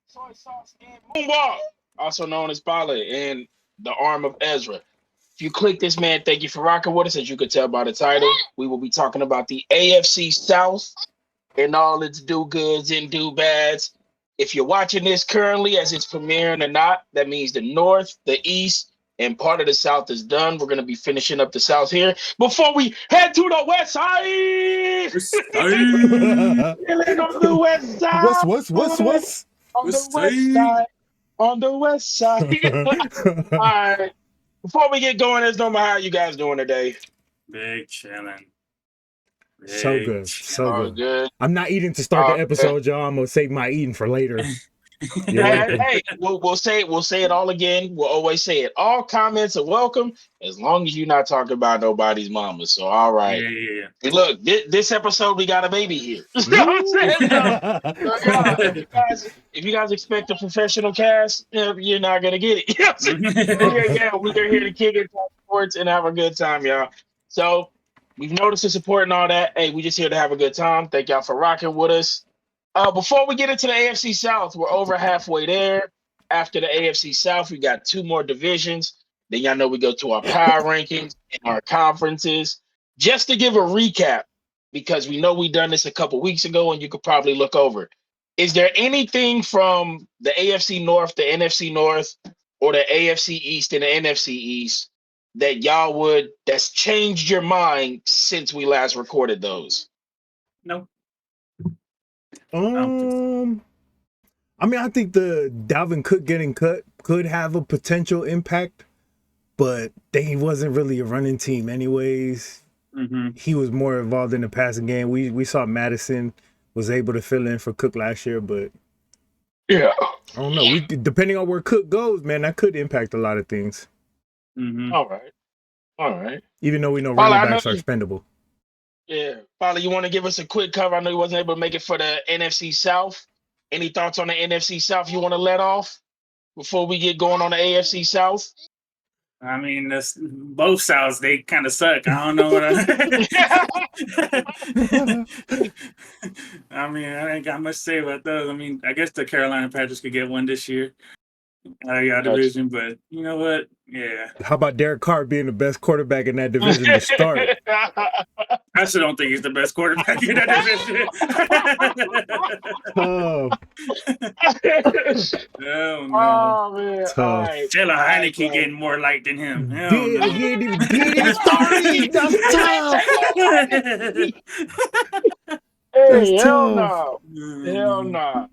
Soy sauce and Moonwalk, also known as Bala and the arm of Ezra. If you click this, man, thank you for rocking with us. As you could tell by the title, we will be talking about the AFC South and all its do goods and do bads. If you're watching this currently as it's premiering or not, that means the North, the East, and part of the South is done. We're going to be finishing up the South here before we head to the West Side. Feeling on the West Side. What's? On the West Side. On the West Side. All right. Before we get going, as normal, how you guys doing today? Big chilling. So good. All good. I'm not eating to start the episode, y'all. I'm gonna save my eating for later. Hey, we'll say it all again. We'll always say it. All comments are welcome as long as you're not talking about nobody's mama. So all right. Yeah. And look, this episode we got a baby here. You know what I'm saying? So, if you guys expect a professional cast, you're not gonna get it. We're here to kick it, talk sports, and have a good time, y'all. So we've noticed the support and all that. Hey, we just here to have a good time. Thank y'all for rocking with us. Before we get into the AFC South, we're over halfway there. After the AFC South, we got two more divisions. Then y'all know we go to our power rankings and our conferences. Just to give a recap, because we know we done this a couple weeks ago, and you could probably look over. Is there anything from the AFC North, the NFC North, or the AFC East and the NFC East that that's changed your mind since we last recorded those? No. I mean, I think the Dalvin Cook getting cut could have a potential impact, but he wasn't really a running team anyways. Mm-hmm. He was more involved in the passing game. We saw Madison was able to fill in for Cook last year, but yeah, I don't know. Depending on where Cook goes, man, that could impact a lot of things. Mm-hmm. All right. Even though we know running backs are expendable. Yeah. Paulie, you want to give us a quick cover? I know you wasn't able to make it for the NFC South. Any thoughts on the NFC South you want to let off before we get going on the AFC South? I mean, both Souths, they kind of suck. I don't know what I mean, I ain't got much to say about those. I mean, I guess the Carolina Panthers could get one this year out of your division, but you know what? Yeah. How about Derek Carr being the best quarterback in that division to start? I still don't think he's the best quarterback in that division. Oh no. Oh man. Tough. Right. Taylor Heineke getting more light than him. He ain't even started. That's tough. Hey, hell no. Hell no.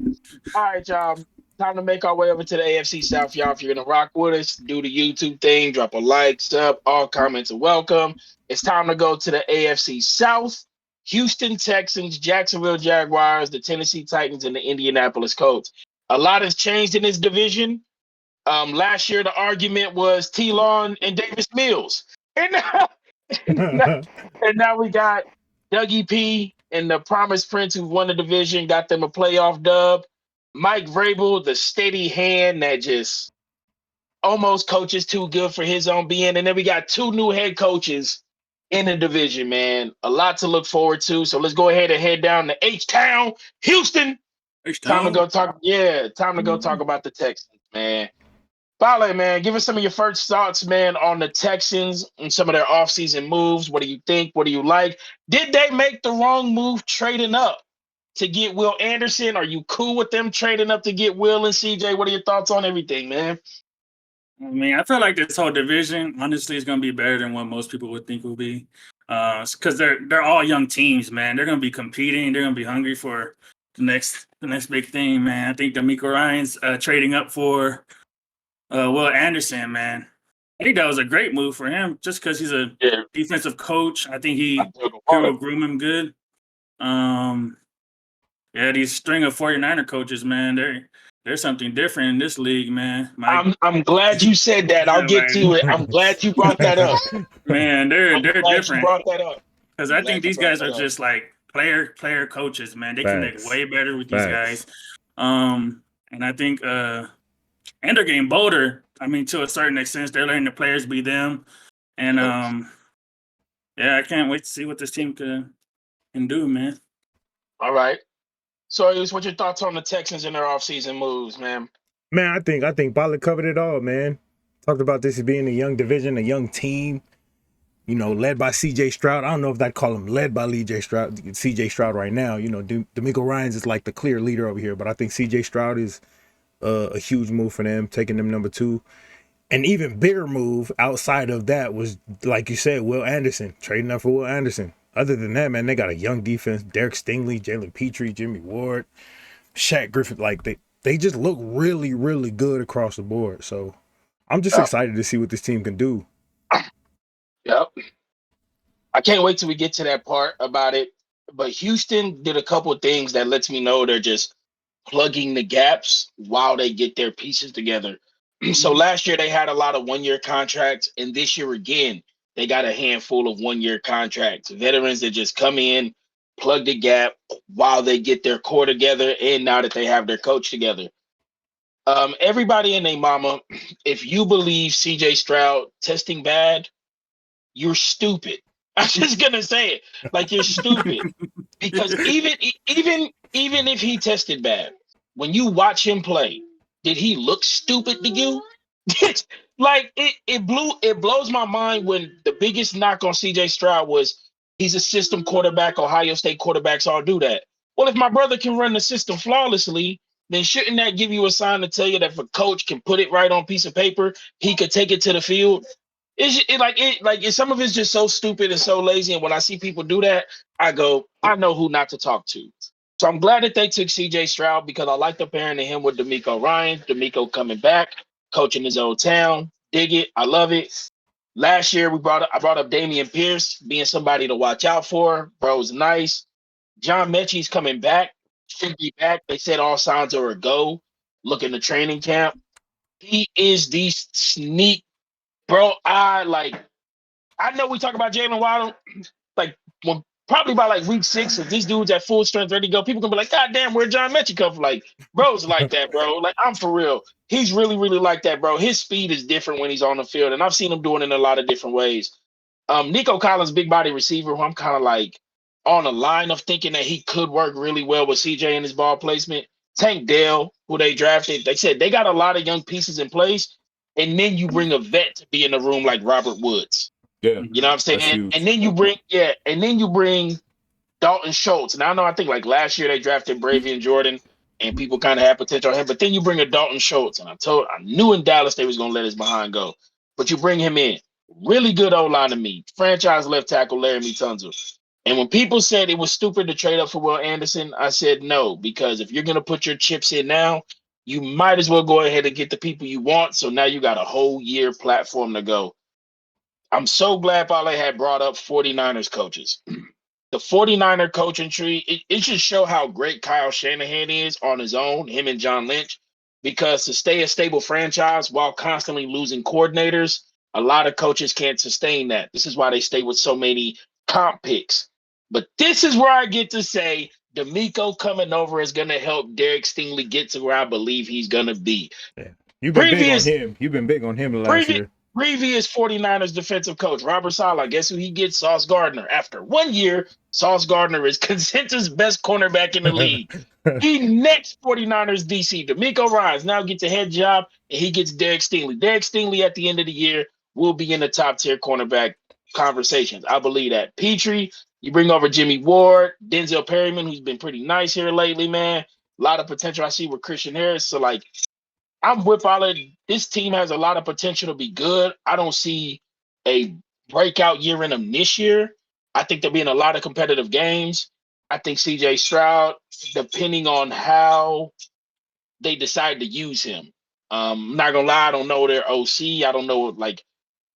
All right, y'all. Time to make our way over to the AFC South, y'all. If you're gonna rock with us, do the YouTube thing, drop a like, sub, all comments are welcome. It's time to go to the AFC South. Houston Texans, Jacksonville Jaguars, the Tennessee Titans, and the Indianapolis Colts. A lot has changed in this division. Last year the argument was T-Law and Davis Mills. And now we got Dougie P and the Promised Prince who won the division, got them a playoff dub. Mike Vrabel, the steady hand that just almost coaches too good for his own being. And then we got two new head coaches in the division, man. A lot to look forward to. So let's go ahead and head down to H-Town, Houston. Time to go talk about the Texans, man. Bale, man, give us some of your first thoughts, man, on the Texans and some of their offseason moves. What do you think? What do you like? Did they make the wrong move trading up to get Will Anderson? Are you cool with them trading up to get Will and CJ? What are your thoughts on everything, man? I mean, I feel like this whole division, honestly, is going to be better than what most people would think it will be. Because they're all young teams, man. They're going to be competing. They're going to be hungry for the next big thing, man. I think D'Amico Ryan's trading up for Will Anderson, man. I think that was a great move for him just because he's a defensive coach. I think he will groom him good. These string of 49er coaches, man, there's something different in this league, man. I'm glad you said that. I'll get to it. I'm glad you brought that up. Man, they're different. You brought that up. Because I think these guys are just like player coaches, man. They can make way better with these guys. And I think and they're getting bolder. I mean, to a certain extent, they're letting the players be them. And I can't wait to see what this team can do, man. All right. So, what's your thoughts on the Texans and their offseason moves, man? Man, I think Butler covered it all, man. Talked about this as being a young division, a young team, you know, led by CJ Stroud. I don't know if I'd call him led by CJ Stroud right now. You know, D'Amico Ryans is like the clear leader over here, but I think CJ Stroud is a huge move for them, taking them number 2. An even bigger move outside of that was, like you said, Will Anderson, trading up for Will Anderson. Other than that, man, they got a young defense. Derek Stingley, Jalen Petrie, Jimmy Ward, Shaq Griffin. Like, they just look really, really good across the board. So I'm just excited to see what this team can do. Yep. I can't wait till we get to that part about it. But Houston did a couple of things that lets me know they're just plugging the gaps while they get their pieces together. So last year they had a lot of one-year contracts, and this year again they got a handful of one-year contracts. Veterans that just come in, plug the gap while they get their core together, and now that they have their coach together. Everybody and their mama, if you believe CJ Stroud testing bad, you're stupid. I'm just gonna say it. Like, you're stupid. Because even if he tested bad, when you watch him play, did he look stupid to you? Like, it blows my mind when the biggest knock on CJ Stroud was he's a system quarterback. Ohio State quarterbacks all do that. Well, if my brother can run the system flawlessly, then shouldn't that give you a sign to tell you that if a coach can put it right on a piece of paper, he could take it to the field? Some of it's just so stupid and so lazy. And when I see people do that, I go, I know who not to talk to. So I'm glad that they took CJ Stroud because I like the pairing of him with D'Amico Ryan. D'Amico coming back, coaching his old town. Dig it. I love it. Last year I brought up Dameon Pierce being somebody to watch out for. Bro's nice. John Mechie's coming back. Should be back. They said all signs are a go. Look in the training camp. He is the sneak. Bro, I know we talk about Jalen Waddle, like, when probably by like week 6, if these dudes at full strength ready to go, people gonna be like, God damn, where John Mechie come from? Like, bro's like that, bro. Like, I'm for real. He's really, really like that, bro. His speed is different when he's on the field, and I've seen him doing it in a lot of different ways. Nico Collins, big body receiver, who I'm kind of like on the line of thinking that he could work really well with CJ in his ball placement. Tank Dell, who they drafted, they said they got a lot of young pieces in place. And then you bring a vet to be in the room like Robert Woods. Yeah. You know what I'm saying? And then you bring Dalton Schultz. Now I think like last year they drafted Bravion Jordan and people kind of had potential on him, but then you bring a Dalton Schultz, and I knew in Dallas they was gonna let his behind go. But you bring him in. Really good O-line to me. Franchise left tackle Laramie Tunsil. And when people said it was stupid to trade up for Will Anderson, I said no, because if you're gonna put your chips in now, you might as well go ahead and get the people you want. So now you got a whole year platform to go. I'm so glad Bale had brought up 49ers coaches. The 49er coaching tree, it should show how great Kyle Shanahan is on his own, him and John Lynch, because to stay a stable franchise while constantly losing coordinators, a lot of coaches can't sustain that. This is why they stay with so many comp picks. But this is where I get to say D'Amico coming over is going to help Derek Stingley get to where I believe he's going to be. Yeah. You've been big on him. You've been big on him last year. Previous 49ers defensive coach, Robert Saleh, guess who he gets? Sauce Gardner. After 1 year, Sauce Gardner is consensus best cornerback in the league. He next 49ers DC. D'Amico Ryans now gets a head job, and he gets Derek Stingley. Derek Stingley at the end of the year will be in the top tier cornerback conversations. I believe that. Petrie, you bring over Jimmy Ward, Denzel Perryman, who's been pretty nice here lately, man. A lot of potential I see with Christian Harris. So, like, I'm with all of this team has a lot of potential to be good. I don't see a breakout year in them this year. I think there'll be in a lot of competitive games. I think CJ Stroud, depending on how they decide to use him. I'm not gonna lie, I don't know their OC. I don't know, like,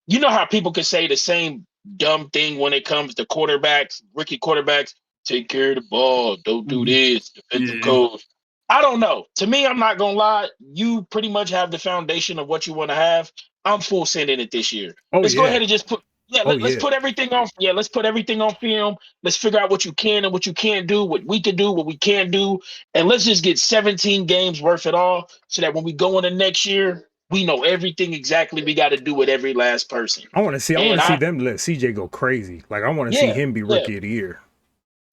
you know how people can say the same dumb thing when it comes to quarterbacks, rookie quarterbacks, take care of the ball, don't do this, defensive coach. I don't know. To me, I'm not gonna lie. You pretty much have the foundation of what you want to have. I'm full sending it this year. Let's go ahead and just put let's put everything on. Yeah, let's put everything on film. Let's figure out what you can and what you can't do, what we can do, what we can't do, and let's just get 17 games worth it all, so that when we go into next year, we know everything exactly we got to do with every last person. I want to see them let CJ go crazy. Like, I want to see him be rookie of the year.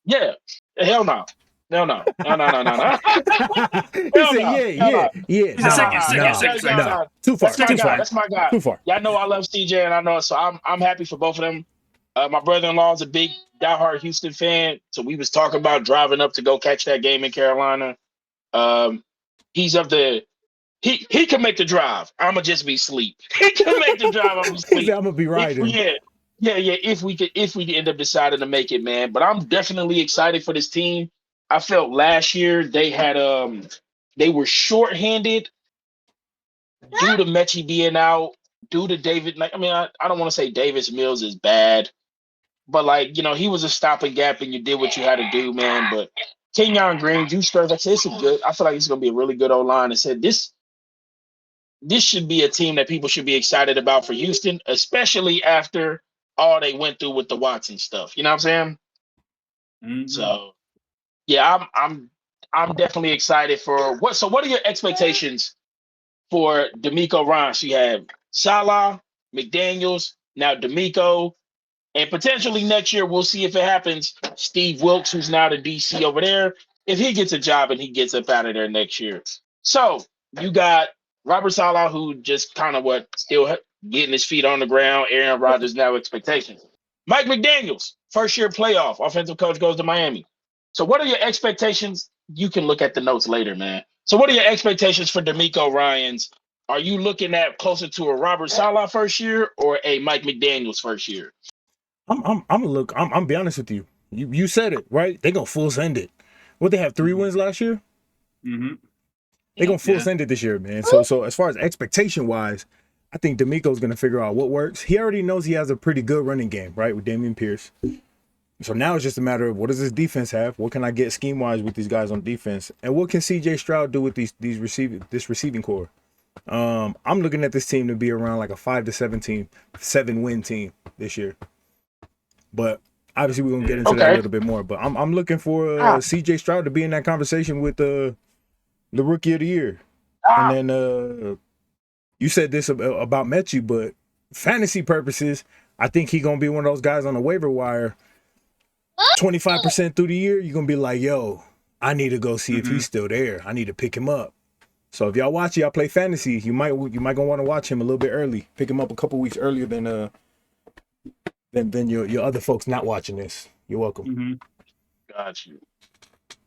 Yeah, hell no. No. He Hell said, no. yeah. He's a second. Too far. That's my guy. Too far. Y'all know I love CJ, and I know, so I'm happy for both of them. My brother-in-law is a big diehard Houston fan, so we was talking about driving up to go catch that game in Carolina. He's of the he can make the drive. I'ma just be asleep. He can make the drive. I'm He sleep. said, I'm gonna be riding. Yeah. If we end up deciding to make it, man. But I'm definitely excited for this team. I felt last year they had they were shorthanded due to Mechie being out, due to David. Like, I mean, I don't want to say Davis Mills is bad, but like, he was a stopping gap and you did what you had to do, man. But Kenyon Green, Juice Stars, like I said, it's a good. I feel like it's gonna be a really good O-line. And said this should be a team that people should be excited about for Houston, especially after all they went through with the Watson stuff. You know what I'm saying? Mm-hmm. So yeah, I'm definitely excited for what. So what are your expectations for D'Amico Ryans? You have Salah, McDaniels, now D'Amico, and potentially next year we'll see if it happens. Steve Wilkes, who's now the DC over there, if he gets a job and he gets up out of there next year. So you got Robert Salah, who just kind of still getting his feet on the ground. Aaron Rodgers now expectations. Mike McDaniels, first year playoff, offensive coach, goes to Miami. So what are your expectations? You can look at the notes later, man. So what are your expectations for D'Amico Ryans? Are you looking at closer to a Robert Salah first year or a Mike McDaniels first year? I'm be honest with you. You said it, right? They gonna full send it. What, they have 3 wins last year? Mm-hmm. They gonna full send it this year, man. So as far as expectation wise, I think D'Amico's gonna figure out what works. He already knows he has a pretty good running game, right, with Dameon Pierce. So now it's just a matter of what does this defense have? What can I get scheme wise with these guys on defense? And what can CJ Stroud do with this receiving core? I'm looking at this team to be around like a 7-win team this year. But obviously we're gonna get into that a little bit more. But I'm looking for CJ Stroud to be in that conversation with the rookie of the year. And then you said this about Mechie, but fantasy purposes, I think he's gonna be one of those guys on the waiver wire. 25% through the year, you're gonna be like, yo, I need to go see if he's still there. I need to pick him up. So if y'all play fantasy, you might gonna want to watch him a little bit early. Pick him up a couple weeks earlier than your other folks not watching this. You're welcome. Mm-hmm. Got you.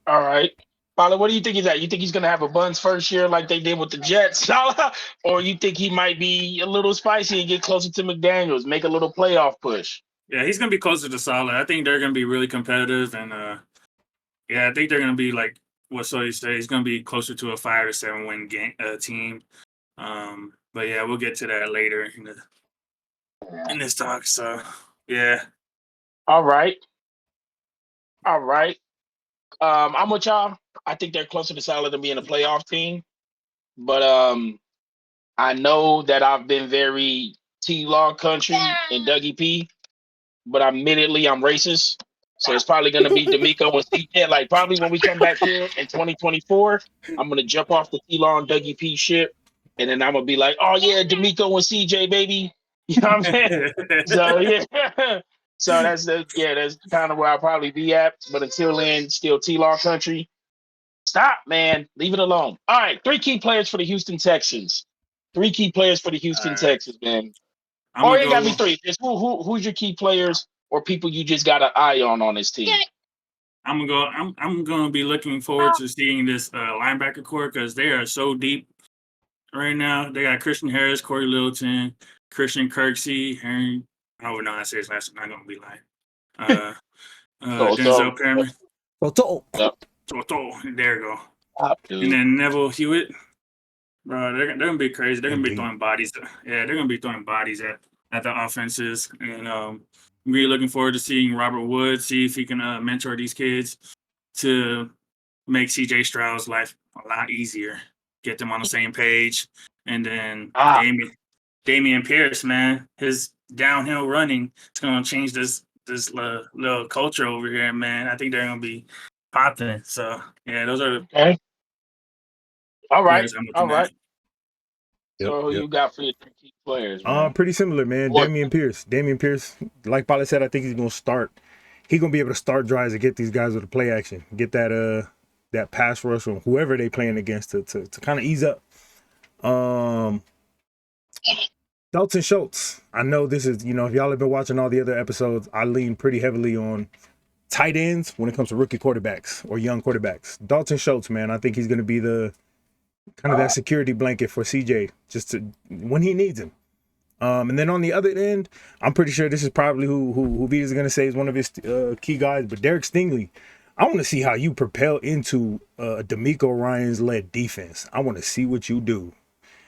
All right. Paula, what do you think he's at? You think he's gonna have a buns first year like they did with the Jets, or you think he might be a little spicy and get closer to McDaniels, make a little playoff push? Yeah, he's gonna be closer to solid. I think they're gonna be really competitive, and I think they're gonna be like what Sully said. He's gonna be closer to a 5 to 7 win team. But yeah, we'll get to that later in this talk. So yeah. All right. I'm with y'all. I think they're closer to solid than being a playoff team. But I know that I've been very T-Law country and Dougie P. But admittedly, I'm racist. So it's probably going to be D'Amico and CJ. Like, probably when we come back here in 2024, I'm going to jump off the T-Law and Dougie P ship. And then I'm going to be like, oh, yeah, D'Amico and CJ, baby. You know what I'm saying? So, yeah. So that's kind of where I'll probably be at. But until then, still T-Law country. Stop, man. Leave it alone. All right. 3 key players for the Houston Texans. 3 key players for the Houston Texans, man. Or it got to be 3. Just who's your key players or people you just got an eye on this team? I'm gonna be looking forward to seeing this linebacker core because they are so deep right now. They got Christian Harris, Corey Littleton, Christian Kirksey, Henry. I don't know how to say his last name. I'm not gonna be lying. Denzel Perryman. There you go. And then Neville Hewitt. Bro, they're gonna be crazy. They're gonna be throwing bodies. Yeah, they're gonna be throwing bodies at the offenses. And I'm really looking forward to seeing Robert Wood, see if he can mentor these kids to make CJ Stroud's life a lot easier, get them on the same page. And then Dameon Pierce, man, his downhill running is gonna change this little culture over here, man. I think they're gonna be popping. So yeah, those are okay. All right. Yep, So who you got for your 3 key players, man? Pretty similar, man. Dameon Pierce, like Paulie said, I think he's gonna start. he gonna be able to start drives and get these guys with a play action, get that pass rush on whoever they playing against to kind of ease up. Dalton Schultz. I know this is, if y'all have been watching all the other episodes, I lean pretty heavily on tight ends when it comes to rookie quarterbacks or young quarterbacks. Dalton Schultz, man, I think he's going to be the kind of that security blanket for CJ just to when he needs him. And then on the other end, I'm pretty sure this is probably who Vita's going to say is one of his key guys, but Derek Stingley. I want to see how you propel into D'Amico Ryans led defense. I want to see what you do.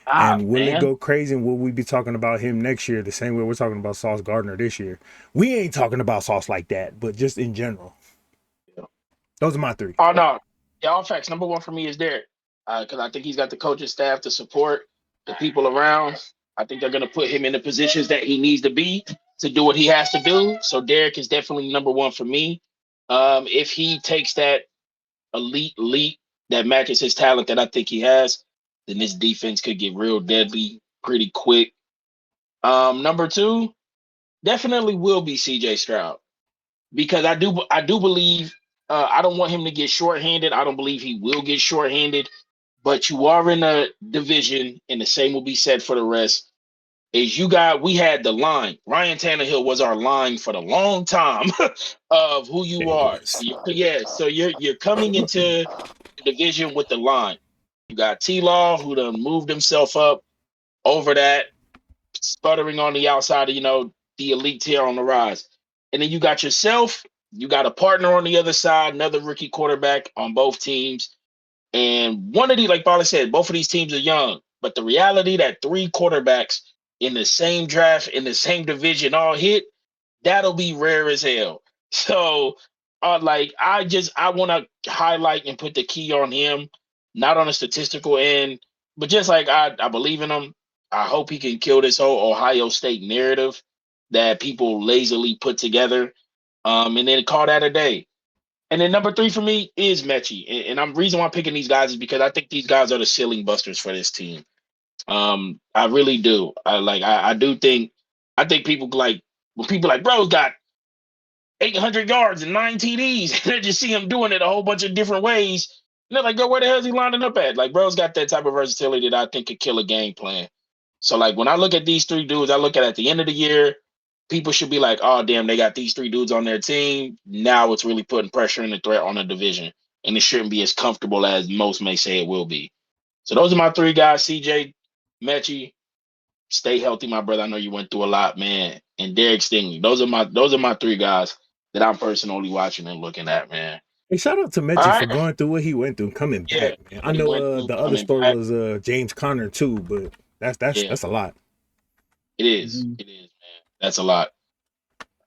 And will it go crazy? And will we be talking about him next year the same way we're talking about Sauce Gardner this year? We ain't talking about Sauce like that, but just in general. Yeah. Those are my three. Oh, no. Yeah, all facts. Number one for me is Derek. Because I think he's got the coaching staff to support the people around. I think they're going to put him in the positions that he needs to be to do what he has to do. So Derek is definitely number one for me. If he takes that elite that matches his talent that I think he has, then this defense could get real deadly pretty quick. Number two, definitely will be CJ Stroud. Because I do believe I don't want him to get shorthanded. I don't believe he will get shorthanded. But you are in a division, and the same will be said for the rest. We had the line. Ryan Tannehill was our line for the long time of who you are. So you're coming into the division with the line. You got T-Law, who done moved himself up over that, sputtering on the outside of, the elite tier on the rise. And then you got yourself, you got a partner on the other side, another rookie quarterback on both teams. And one of these, like Paula said, both of these teams are young. But the reality that three quarterbacks in the same draft, in the same division all hit, that'll be rare as hell. So, I want to highlight and put the key on him, not on a statistical end, but just like I believe in him. I hope he can kill this whole Ohio State narrative that people lazily put together, and then call that a day. And then number three for me is Mechie. And reason why I'm picking these guys is because I think these guys are the ceiling busters for this team. I really do. I think people like when people like, bro's got 800 yards and 9 TDs, and they just see him doing it a whole bunch of different ways. And they're like, yo, where the hell is he lining up at? Like, bro's got that type of versatility that I think could kill a game plan. So, like, when I look at these three dudes, I look at the end of the year, people should be like, oh, damn, they got these three dudes on their team. Now it's really putting pressure and a threat on the division. And it shouldn't be as comfortable as most may say it will be. So those are my three guys, CJ, Mechie. Stay healthy, my brother. I know you went through a lot, man. And Derek Stingley. Those are my three guys that I'm personally watching and looking at, man. Hey, shout out to Mechie for going through what he went through and coming back, man. I know the other story was James Conner too, but that's a lot. It is. Mm-hmm. It is, man. That's a lot.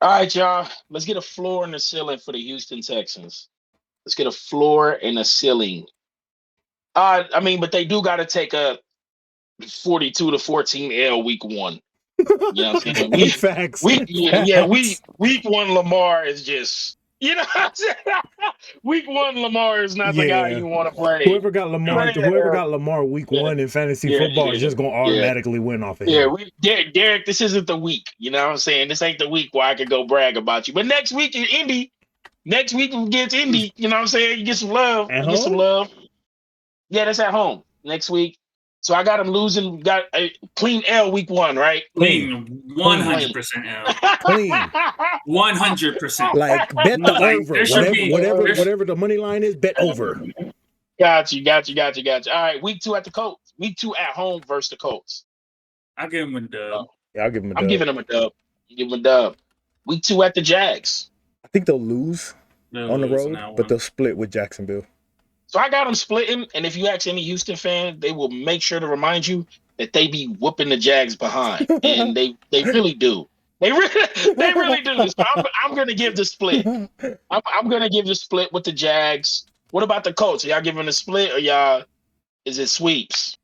All right, y'all. Let's get a floor and a ceiling for the Houston Texans. Let's get a floor and a ceiling. But they do got to take a 42-14 L week one. You know what I'm saying? Facts. Week one Lamar is just, you know what I'm saying? Week one Lamar is not the guy you want to play. Whoever got Lamar week one in fantasy football is just going to automatically win off of him. Derek, this isn't the week. You know what I'm saying? This ain't the week where I could go brag about you. But next week in Indy, against Indy, you know what I'm saying? You get some love. Yeah, that's at home next week. So I got him losing. Got a clean L week one, right? Clean, 100% L. Clean, 100%. Like bet the over. Whatever the money line is, bet over. Got you. All right, week two at the Colts. Week two at home versus the Colts. I'll give him a dub. Yeah, I'll give him a dub. I'm giving him a dub. Week two at the Jags. I think they'll lose on the road, but they'll split with Jacksonville. So I got them splitting, and if you ask any Houston fan, they will make sure to remind you that they be whooping the Jags behind, and they really do. They really do. So I'm going to give the split. I'm going to give the split with the Jags. What about the Colts? Are y'all giving a split, or is it sweeps?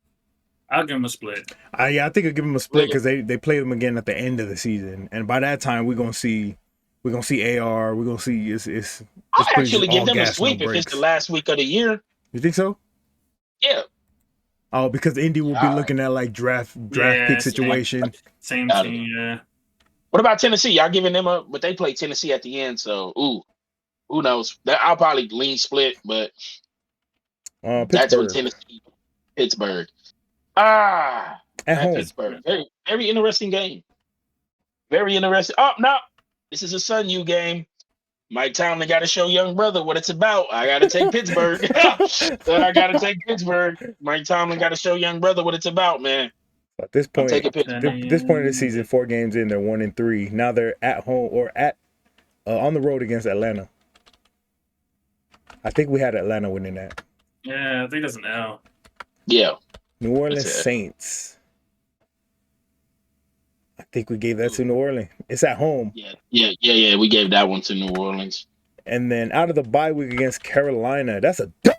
I'll give them a split. I think I'll give them a split because they play them again at the end of the season, and by that time we're gonna see AR. We're gonna see it's I'll actually give them a sweep if it's the last week of the year. You think so? Yeah. Oh, because Indy will be looking at like draft pick situation. Same team, yeah. What about Tennessee? Y'all giving them up, but they play Tennessee at the end, so who knows? I'll probably lean split, but that's what Tennessee, Pittsburgh. At home. Pittsburgh. Very, very interesting game. Very interesting. Oh no, this is a Sun U game. Mike Tomlin got to show young brother what it's about. I got to take Pittsburgh. I got to take Pittsburgh. Mike Tomlin got to show young brother what it's about, man. At this point, this point of the season, 4 games in, they're 1-3. Now they're at home or on the road against Atlanta. I think we had Atlanta winning that. Yeah, I think that's an L. Yeah. New Orleans Saints. I think we gave that to New Orleans. It's at home. Yeah. We gave that one to New Orleans. And then out of the bye week against Carolina, that's a dub.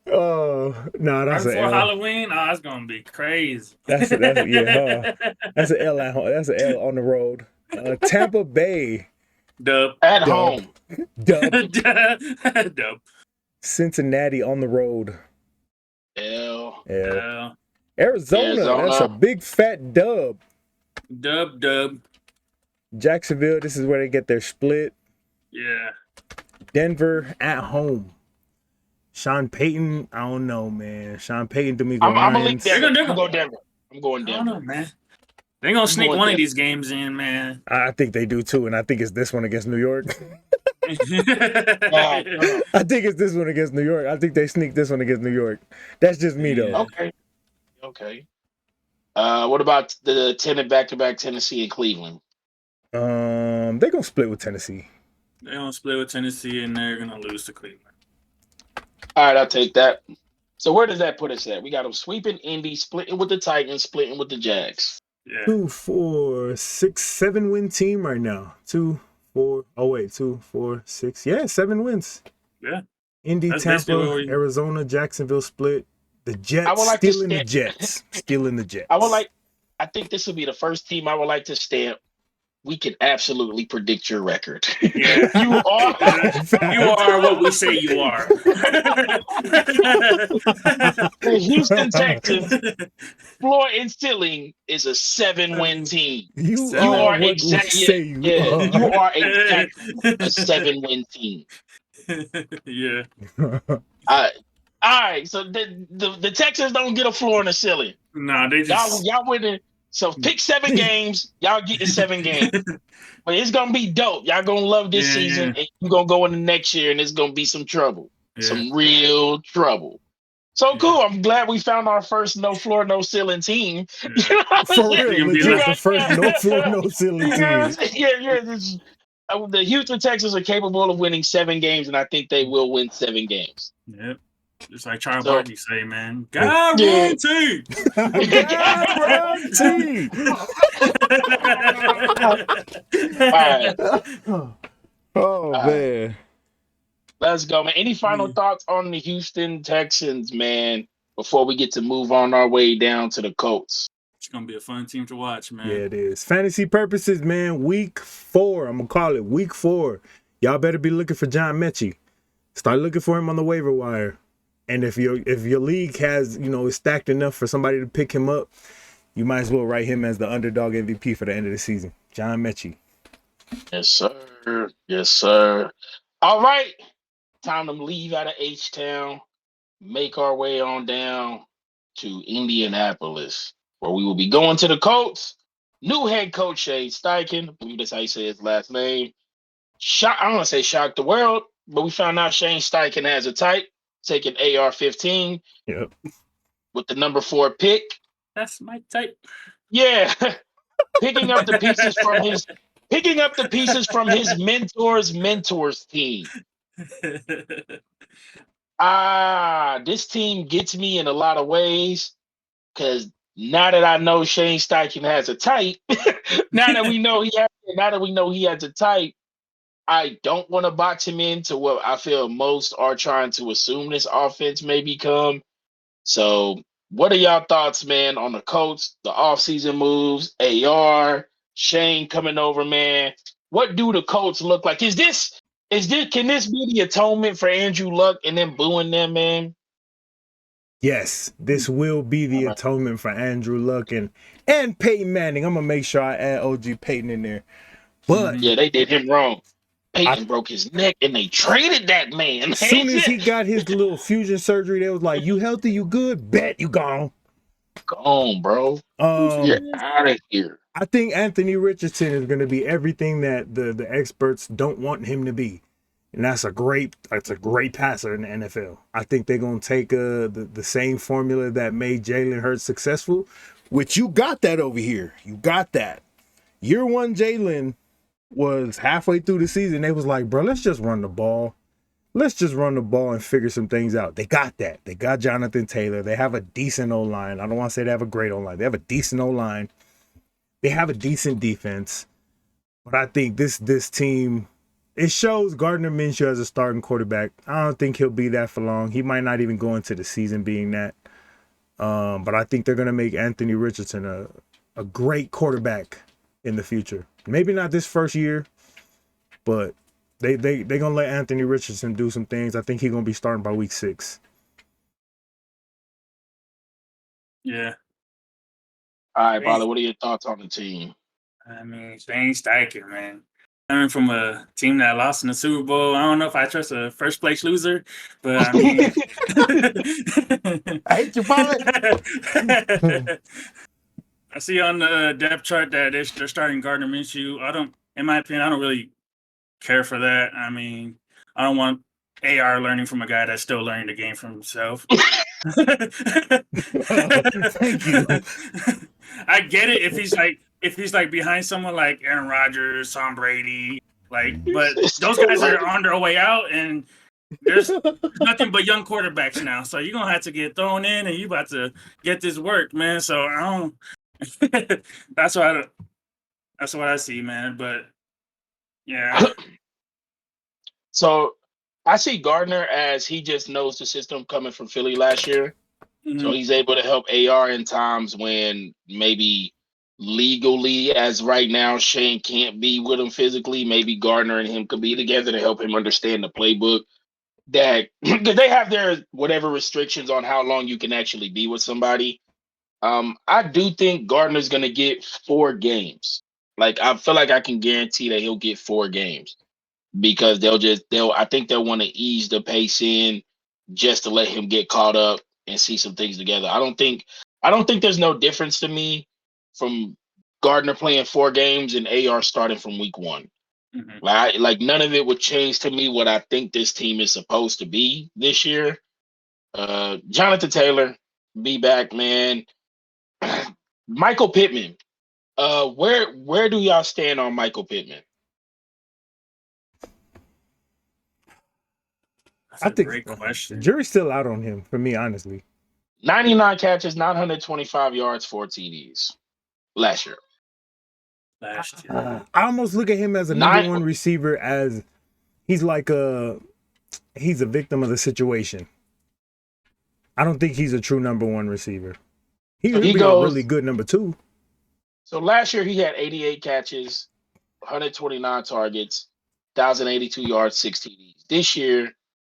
Oh no, that's right an L. Halloween. Oh, that's gonna be crazy. That's an L at home. That's an L on the road. Tampa Bay. Dub. At home. Dub. Dub. Cincinnati on the road. L. Arizona. That's a big fat dub. Dub. Jacksonville. This is where they get their split. Yeah. Denver at home. Sean Payton, I don't know, man. Sean Payton, D'Amico I'm gonna Ryans. I'm going Denver. I'm going Denver. I don't know, man. They're gonna sneak one of these games in, man. I think they do too, and I think it's this one against New York. I think it's this one against New York. I think they sneak this one against New York. That's just me, though. Okay. What about the 10 back-to-back Tennessee and Cleveland? They're gonna split with Tennessee. They're gonna split with Tennessee, and they're gonna lose to Cleveland. All right, I'll take that. So where does that put us at? We got them sweeping Indy, splitting with the Titans, splitting with the Jags. Yeah. 2, 4, 6, 7 win team right now. 2, 4. Oh wait, 2, 4, 6. Yeah, 7 wins. Yeah. Indy, Tampa, Arizona, Jacksonville split. The Jets stealing the Jets. Stealing the Jets. I think this will be the first team I would like to stamp. We can absolutely predict your record. Yeah. You are what we say you are. The Houston Texans, floor and ceiling is a 7-win team. You are exactly you are exactly a 7-win team. Yeah. All right. So the Texans don't get a floor and a ceiling. Nah, they just y'all winning. So pick 7 games. Y'all getting 7 games. But it's gonna be dope. Y'all gonna love this season. And you're gonna go into next year and it's gonna be some trouble. Yeah. Some real trouble. So cool. I'm glad we found our first no floor, no ceiling team. Yeah. For real. It's the first no floor, no ceiling team. The Houston Texans are capable of winning 7 games, and I think they will win 7 games. Yep. Just like Charles Barkley say, man. Guarantee. Guarantee. All right. Oh, man. Let's go, man. Any final thoughts on the Houston Texans, man, before we get to move on our way down to the Colts? It's going to be a fun team to watch, man. Yeah, it is. Fantasy purposes, man, week 4. I'm going to call it week 4. Y'all better be looking for John Mechie. Start looking for him on the waiver wire. And if your league has, is stacked enough for somebody to pick him up, you might as well write him as the underdog MVP for the end of the season. John Mechie. Yes, sir. Yes, sir. All right. Time to leave out of H-Town, make our way on down to Indianapolis, where we will be going to the Colts. New head coach Shane Steichen, I believe that's how you say his last name. I don't want to say shocked the world, but we found out Shane Steichen has a type. Taking AR-15 with the number 4 pick. That's my type. Yeah. picking up the pieces from his mentor's team. This team gets me in a lot of ways because now that I know Shane Steichen has a type, now that we know he has a type, I don't want to box him into what I feel most are trying to assume this offense may become. So what are y'all thoughts, man, on the Colts, the offseason moves, AR, Shane coming over, man? What do the Colts look like? Can this be the atonement for Andrew Luck and them booing them, man? Yes, this will be the atonement for Andrew Luck and Peyton Manning. I'm gonna make sure I add OG Peyton in there. But yeah, they did him wrong. Peyton broke his neck, and they traded that man. As soon as he got his little fusion surgery, they was like, "You healthy? You good? Bet you gone." Gone, bro. You're out of here. I think Anthony Richardson is going to be everything that the experts don't want him to be, and that's a great passer in the NFL. I think they're going to take the same formula that made Jalen Hurts successful, which you got that over here. You got that. Year one Jalen was halfway through the season. They was like, bro, let's just run the ball. Let's just run the ball and figure some things out. They got that. They got Jonathan Taylor. They have a decent O-line. I don't want to say they have a great O-line. They have a decent O-line. They have a decent defense. But I think this team, it shows Gardner Minshew as a starting quarterback. I don't think he'll be that for long. He might not even go into the season being that. But I think they're going to make Anthony Richardson a great quarterback in the future. Maybe not this first year, but they gonna let Anthony Richardson do some things. I think he's gonna be starting by week 6. Yeah. All right, Father, what are your thoughts on the team? I mean, Shane Steichen, man. Coming from a team that lost in the Super Bowl, I don't know if I trust a first place loser, but I mean, I hate you, Father. I see on the depth chart that they're starting Gardner Minshew. In my opinion, I don't really care for that. I mean, I don't want AR learning from a guy that's still learning the game from himself. Thank you. I get it if he's like behind someone like Aaron Rodgers, Tom Brady, but those guys are on their way out, and there's nothing but young quarterbacks now. So you're gonna have to get thrown in, and you about to get this work, man. So I don't. That's what I see, man. But yeah. So I see Gardner as he just knows the system coming from Philly last year. Mm-hmm. So he's able to help AR in times when maybe legally, as right now, Shane can't be with him physically. Maybe Gardner and him could be together to help him understand the playbook. That they have their whatever restrictions on how long you can actually be with somebody. I do think Gardner's going to get 4 games. Like, I feel like I can guarantee that he'll get 4 games because I think they'll want to ease the pace in just to let him get caught up and see some things together. I don't think there's no difference to me from Gardner playing 4 games and AR starting from week 1. Mm-hmm. Like none of it would change to me what I think this team is supposed to be this year. Jonathan Taylor, be back, man. Michael Pittman. Where do y'all stand on Michael Pittman? That's a great question. The jury's still out on him, for me, honestly. 99 catches, 925 yards, 4 TDs last year. I almost look at him as a number 1 receiver as he's a victim of the situation. I don't think he's a true number 1 receiver. He could be a really good number 2. So last year he had 88 catches, 129 targets, 1,082 yards, 6 TDs. This year,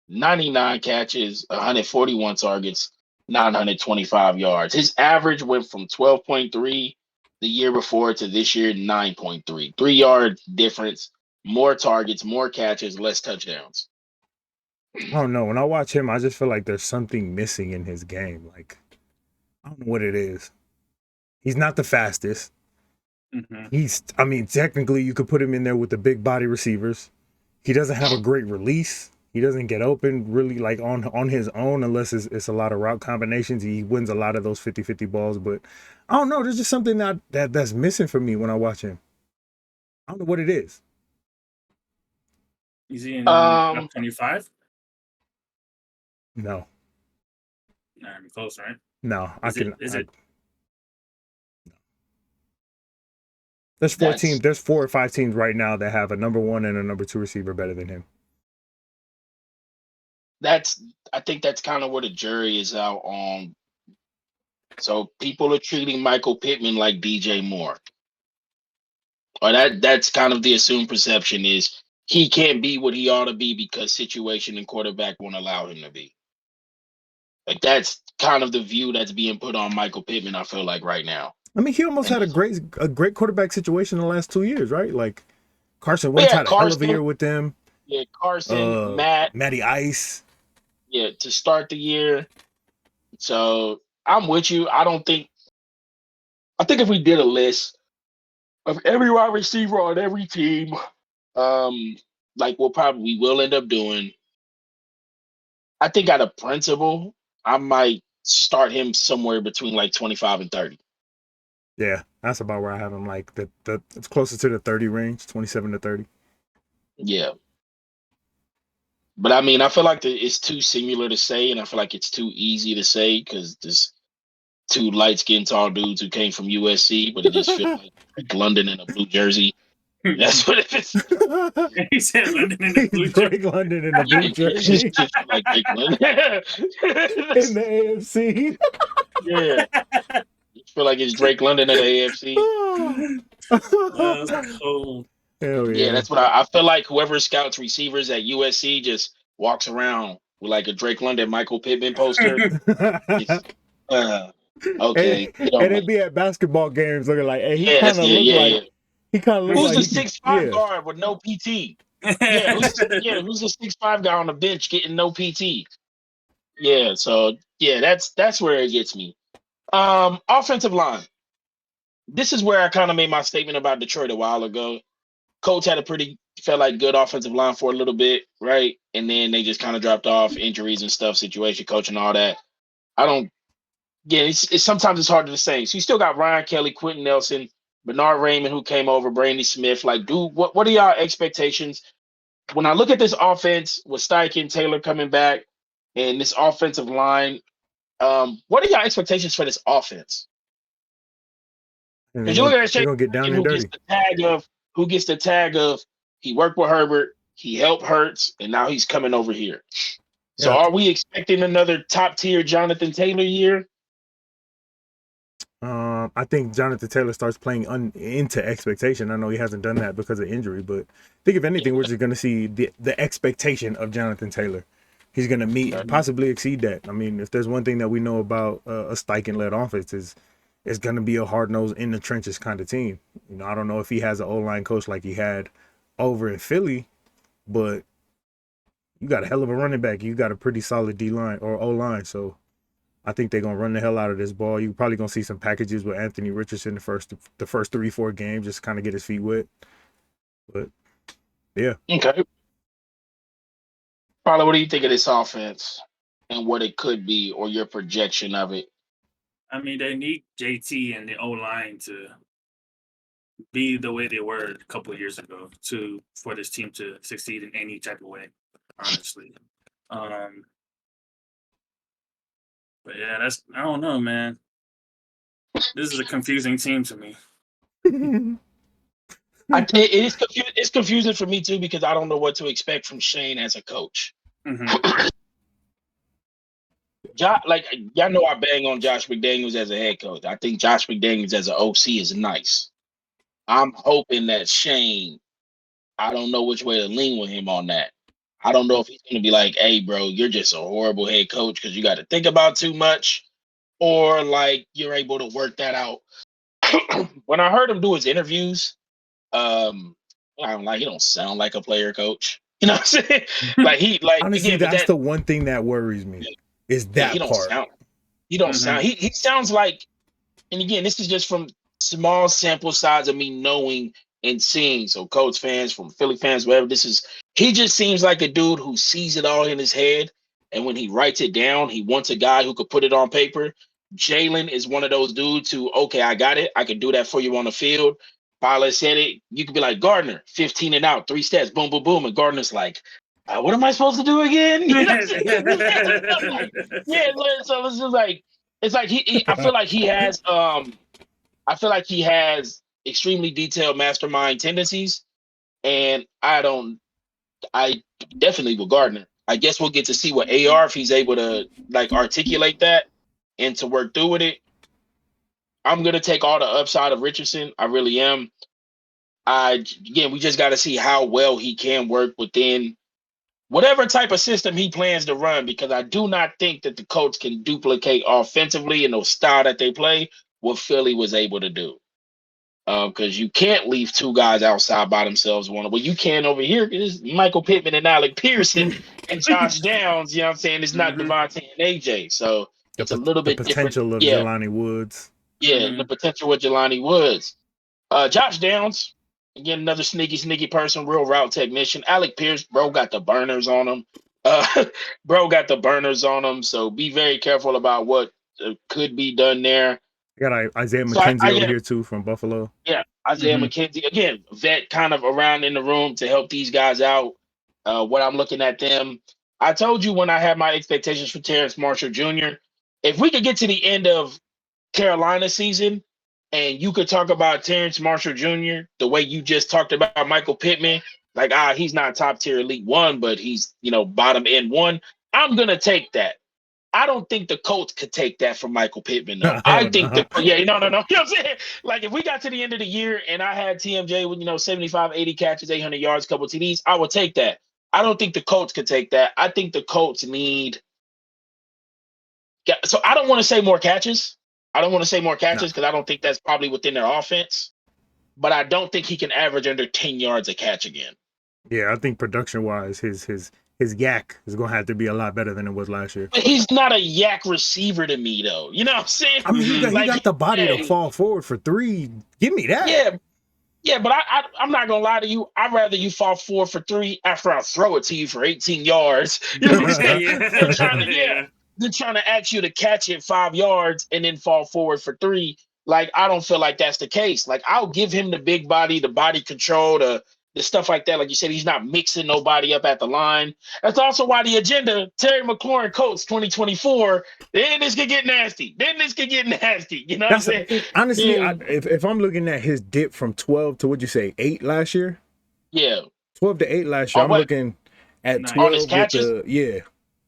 99 catches, 141 targets, 925 yards. His average went from 12.3 the year before to this year 9.3. 3-yard difference, more targets, more catches, less touchdowns. I don't know. When I watch him, I just feel like there's something missing in his game. Like, I don't know what it is. He's not the fastest. Mm-hmm. Technically you could put him in there with the big body receivers. He doesn't have a great release. He doesn't get open really like on his own unless it's a lot of route combinations. He wins a lot of those 50-50 balls, but I don't know. There's just something that's missing for me when I watch him. I don't know what it is. Is he in top 25? No. Not even close, right? No, Is it? There's 4 teams. There's 4 or 5 teams right now that have a number 1 and a number 2 receiver better than him. I think that's kind of where the jury is out on. So people are treating Michael Pittman like DJ Moore. Or that's kind of the assumed perception is he can't be what he ought to be because situation and quarterback won't allow him to be. Like that's kind of the view that's being put on Michael Pittman, I feel like right now. I mean, he almost had a great quarterback situation in the last 2 years, right? Like Carson Wentz had a hell of a year with them. Yeah, Carson, Matty Ice. Yeah, to start the year. So I'm with you. I think if we did a list of every wide receiver on every team, like we will end up doing, I think out of principle, I might start him somewhere between like 25 and 30. Yeah, that's about where I have him. Like it's closer to the 30 range, 27 to 30. Yeah. But I mean, I feel like it's too similar to say, and I feel like it's too easy to say because there's two light-skinned tall dudes who came from USC, but it just feels like Drake London in a blue jersey. That's what it is. He said London in the blue Drake London in the blue jersey. Just like Drake London. In the AFC. Yeah. I feel like it's Drake London in the AFC. That's cold. Hell yeah. Yeah, that's what I feel like. Whoever scouts receivers at USC just walks around with like a Drake London, Michael Pittman poster. Okay. And they'd be at basketball games looking like, hey, he kind of looks like. He kind of looks who's like the 6'5" guard with no PT? Who's the 6'5" guy on the bench getting no PT? Yeah, so yeah, that's where it gets me. Offensive line. This is where I kind of made my statement about Detroit a while ago. Colts had felt like good offensive line for a little bit, right? And then they just kind of dropped off, injuries and stuff, situation, coaching, all that. It's sometimes it's harder to say. So you still got Ryan Kelly, Quentin Nelson, Bernard Raymond, who came over, Brandy Smith. Like, dude, what are y'all expectations? When I look at this offense with Steichen, Taylor coming back, and this offensive line, what are y'all expectations for this offense? Because you look at gonna get down and dirty. Who gets the tag of he worked with Herbert, he helped Hurts, and now he's coming over here. So are we expecting another top tier Jonathan Taylor year? I think Jonathan Taylor starts playing into expectation. I know he hasn't done that because of injury, but I think if anything, we're just going to see the expectation of Jonathan Taylor. He's going to meet, possibly exceed that. I mean, if there's one thing that we know about a Steichen-led offense is it's going to be a hard-nosed, in the trenches kind of team. You know, I don't know if he has an O-line coach like he had over in Philly, but you got a hell of a running back. You got a pretty solid D-line or O-line, so I think they're gonna run the hell out of this ball. You're probably gonna see some packages with Anthony Richardson the first 3-4 games, just kind of get his feet wet. But yeah. Okay. Paula, what do you think of this offense and what it could be, or your projection of it? I mean, they need JT and the O-line to be the way they were a couple of years ago for this team to succeed in any type of way, honestly. But yeah, I don't know, man. This is a confusing team to me. It's confusing for me too because I don't know what to expect from Shane as a coach. Mm-hmm. Y'all know I bang on Josh McDaniels as a head coach. I think Josh McDaniels as an OC is nice. I'm hoping that Shane, I don't know which way to lean with him on that. I don't know if he's going to be like, hey, bro, you're just a horrible head coach because you got to think about too much, or like you're able to work that out. When I heard him do his interviews, I'm like, he don't sound like a player coach. You know what I'm saying? Honestly, again, that's the one thing that worries me is that he don't part. Sound. He sounds like, and again, this is just from small sample size of me knowing and seeing. So Colts fans, from Philly fans, whatever, he just seems like a dude who sees it all in his head. And when he writes it down, he wants a guy who could put it on paper. Jalen is one of those dudes who, okay, I got it. I can do that for you on the field. Pilot said it. You could be like Gardner, 15 and out, 3 steps, boom, boom, boom. And Gardner's like, what am I supposed to do again? You know what I'm saying? So it's just like, I feel like he has extremely detailed mastermind tendencies, and I definitely with Gardner. I guess we'll get to see what AR, if he's able to like articulate that and to work through with it. I'm gonna take all the upside of Richardson. I really am. We just got to see how well he can work within whatever type of system he plans to run, because I do not think that the Colts can duplicate offensively in the style that they play what Philly was able to do. Because you can't leave two guys outside by themselves. Well, you can over here. It's Michael Pittman and Alec Pearson and Josh Downs. You know what I'm saying? It's not Devontae and AJ. So it's a little The bit different. potential of Yeah, Jelani Woods. yeah, the potential with Jelani Woods. Josh Downs, again, another sneaky person, real route technician. Alec Pierce, bro, got the burners on him. So be very careful about what could be done there. You got Isaiah So McKenzie over here too from Buffalo. Yeah, Isaiah McKenzie, again, vet kind of around in the room to help these guys out. What I'm looking at them, I told you when I had my expectations for Terrence Marshall Jr., if we could get to the end of Carolina season and you could talk about Terrence Marshall Jr. the way you just talked about Michael Pittman, like, he's not top tier elite one, but he's, bottom end one, I'm going to take that. I don't think the Colts could take that from Michael Pittman, though. No. No. You know what I'm saying? Like, if we got to the end of the year and I had TMJ with, 75, 80 catches, 800 yards, couple TDs, I would take that. I don't think the Colts could take that. I think the Colts need. So I don't want to say more catches. Because I don't think that's probably within their offense. But I don't think he can average under 10 yards a catch again. Yeah, I think production-wise, his yak is going to have to be a lot better than it was last year. But he's not a yak receiver to me, though. You know what I'm saying? I mean, he got the body to fall forward for three. Give me that. Yeah, but I'm not going to lie to you. I'd rather you fall forward for three after I throw it to you for 18 yards. You know what I'm saying? They're trying to ask you to catch it 5 yards and then fall forward for three. Like, I don't feel like that's the case. Like, I'll give him the big body, the body control, the stuff like that. Like you said, he's not mixing nobody up at the line. That's also why the agenda, Terry McLaurin Colts 2024, then this could get nasty. You know what I'm saying? Honestly, if I'm looking at his dip from 12 to, what'd you say, 8 last year? Yeah. 12 to 8 last year. I'm looking at 12 on his catches?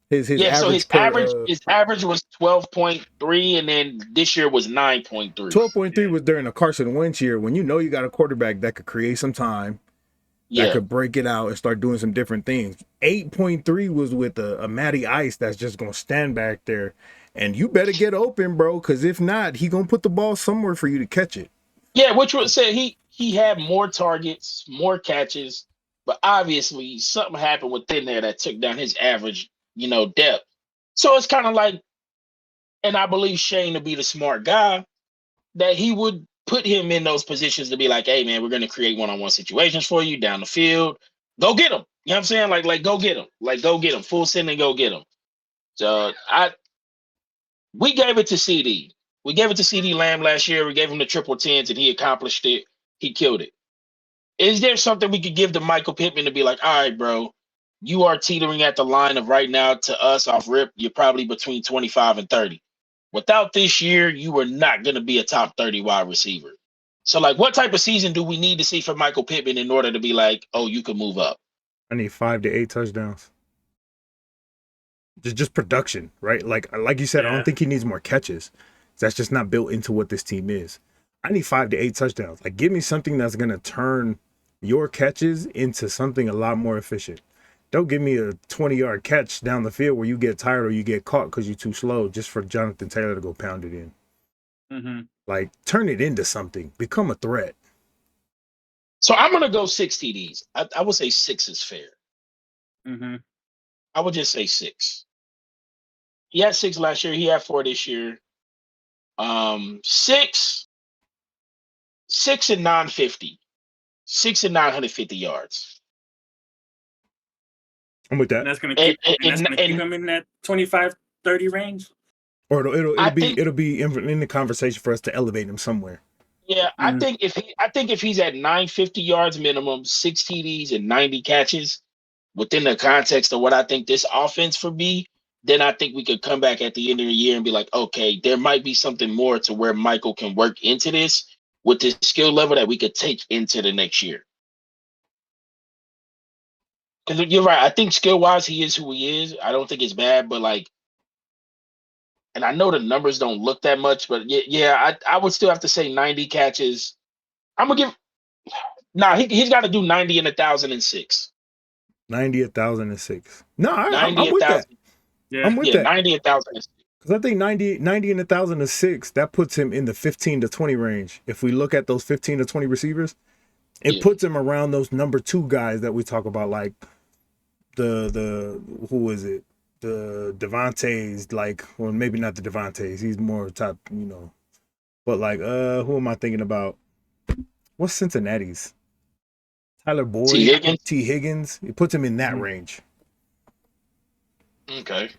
His average was 12.3, and then this year was 9.3. 12.3 was during the Carson Wentz year when you got a quarterback that could create some time, that could break it out and start doing some different things. 8.3 was with a Matty Ice that's just going to stand back there, and you better get open, bro, because if not, he going to put the ball somewhere for you to catch it. Yeah, which would say he had more targets, more catches, but obviously something happened within there that took down his average depth. So it's kind of like, and I believe Shane to be the smart guy, that he would put him in those positions to be like, hey man, we're going to create one-on-one situations for you down the field. Go get him. You know what I'm saying? Like go get him. Like go get him. Full send and go get him. So we gave it to CD. We gave it to CD Lamb last year. We gave him the triple tens and he accomplished it. He killed it. Is there something we could give to Michael Pittman to be like, all right, bro, you are teetering at the line of right now to us off rip, you're probably between 25 and 30. Without this year, you are not going to be a top 30 wide receiver. So, like, what type of season do we need to see from Michael Pittman in order to be like, oh, you can move up? I need 5 to 8 touchdowns. Just production, right? Like you said, I don't think he needs more catches. That's just not built into what this team is. I need 5 to 8 touchdowns. Like, give me something that's going to turn your catches into something a lot more efficient. Don't give me a 20-yard catch down the field where you get tired or you get caught because you're too slow just for Jonathan Taylor to go pound it in. Mm-hmm. Like, turn it into something. Become a threat. So I'm going to go 6 TDs. I would say 6 is fair. Mm-hmm. I would just say 6. He had 6 last year. He had 4 this year. 6 and 950. 6 and 950 yards. I'm with that. And that's going to keep him in that 25-30 range? Or it'll be in the conversation for us to elevate him somewhere. Yeah, I think if he's at 950 yards minimum, 6 TDs and 90 catches within the context of what I think this offense would be, then I think we could come back at the end of the year and be like, okay, there might be something more to where Michael can work into this with this skill level that we could take into the next year. Because you're right. I think skill-wise, he is who he is. I don't think it's bad, but like, and I know the numbers don't look that much, but I would still have to say 90 catches. I'm gonna give. He's got to do 90 in 1,006. 90, 1,006. No, I'm 90, with that. 1,000. Yeah. I'm with Yeah, that. 90, 1,006. Because I think 90 and 1,006, that puts him in the 15 to 20 range. If we look at those 15 to 20 receivers, it puts him around those number 2 guys that we talk about, like the who is it? The Devontae's, like, well, maybe not the Devontae's. He's more top, But like, who am I thinking about? What's Cincinnati's? Tyler T. Boyd, Higgins. T. Higgins. It puts him in that Mhm. range. Okay.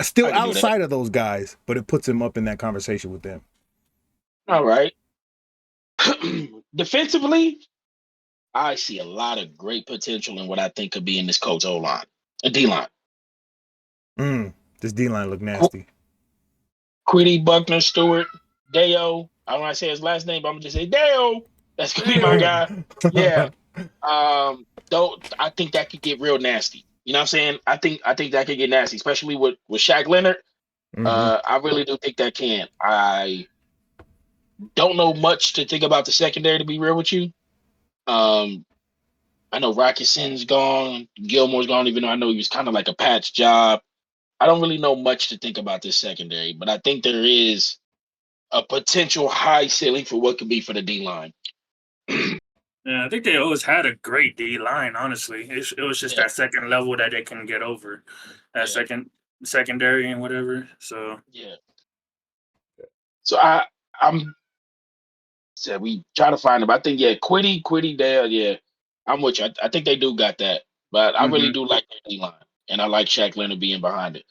Still I can do that. outside of those guys, but it puts him up in that conversation with them. All right. Defensively, I see a lot of great potential in what I think could be in this Colts O-line, a D-line. This D-line look nasty. Quiddy, Buckner, Stewart, Deo. I don't want to say his last name, but I'm gonna just say Deo. That's gonna be my guy. Yeah. Though I think that could get real nasty. You know what I'm saying? I think that could get nasty, especially with Shaq Leonard. I really do think that can. I don't know much to think about the secondary, to be real with you. I know Rocketson's gone, Gilmore's gone, even though I know he was kind of like a patch job. I don't really know much to think about this secondary, but I think there is a potential high ceiling for what could be for the D line. Yeah, I think they always had a great D line. Honestly, it was just that second level that they couldn't get over, that secondary and whatever. So So I'm said we try to find them. I think Quiddy, Dale. Yeah, I'm with you. I think they do got that, but I really do like their D line, and I like Shaq Leonard being behind it.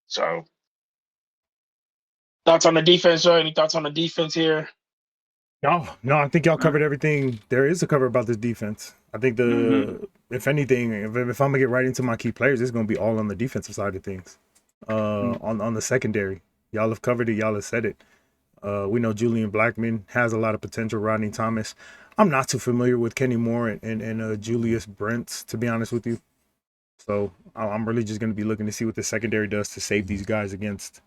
So, thoughts on the defense, or any thoughts on the defense here? No, I think y'all covered everything there is to cover about this defense. I think if anything, if I'm gonna get right into my key players, it's gonna be all on the defensive side of things. On the secondary, y'all have covered it. Y'all have said it. We know Julian Blackmon has a lot of potential. Rodney Thomas. I'm not too familiar with Kenny Moore and Julius Brents, to be honest with you. So I'm really just gonna be looking to see what the secondary does to save these guys against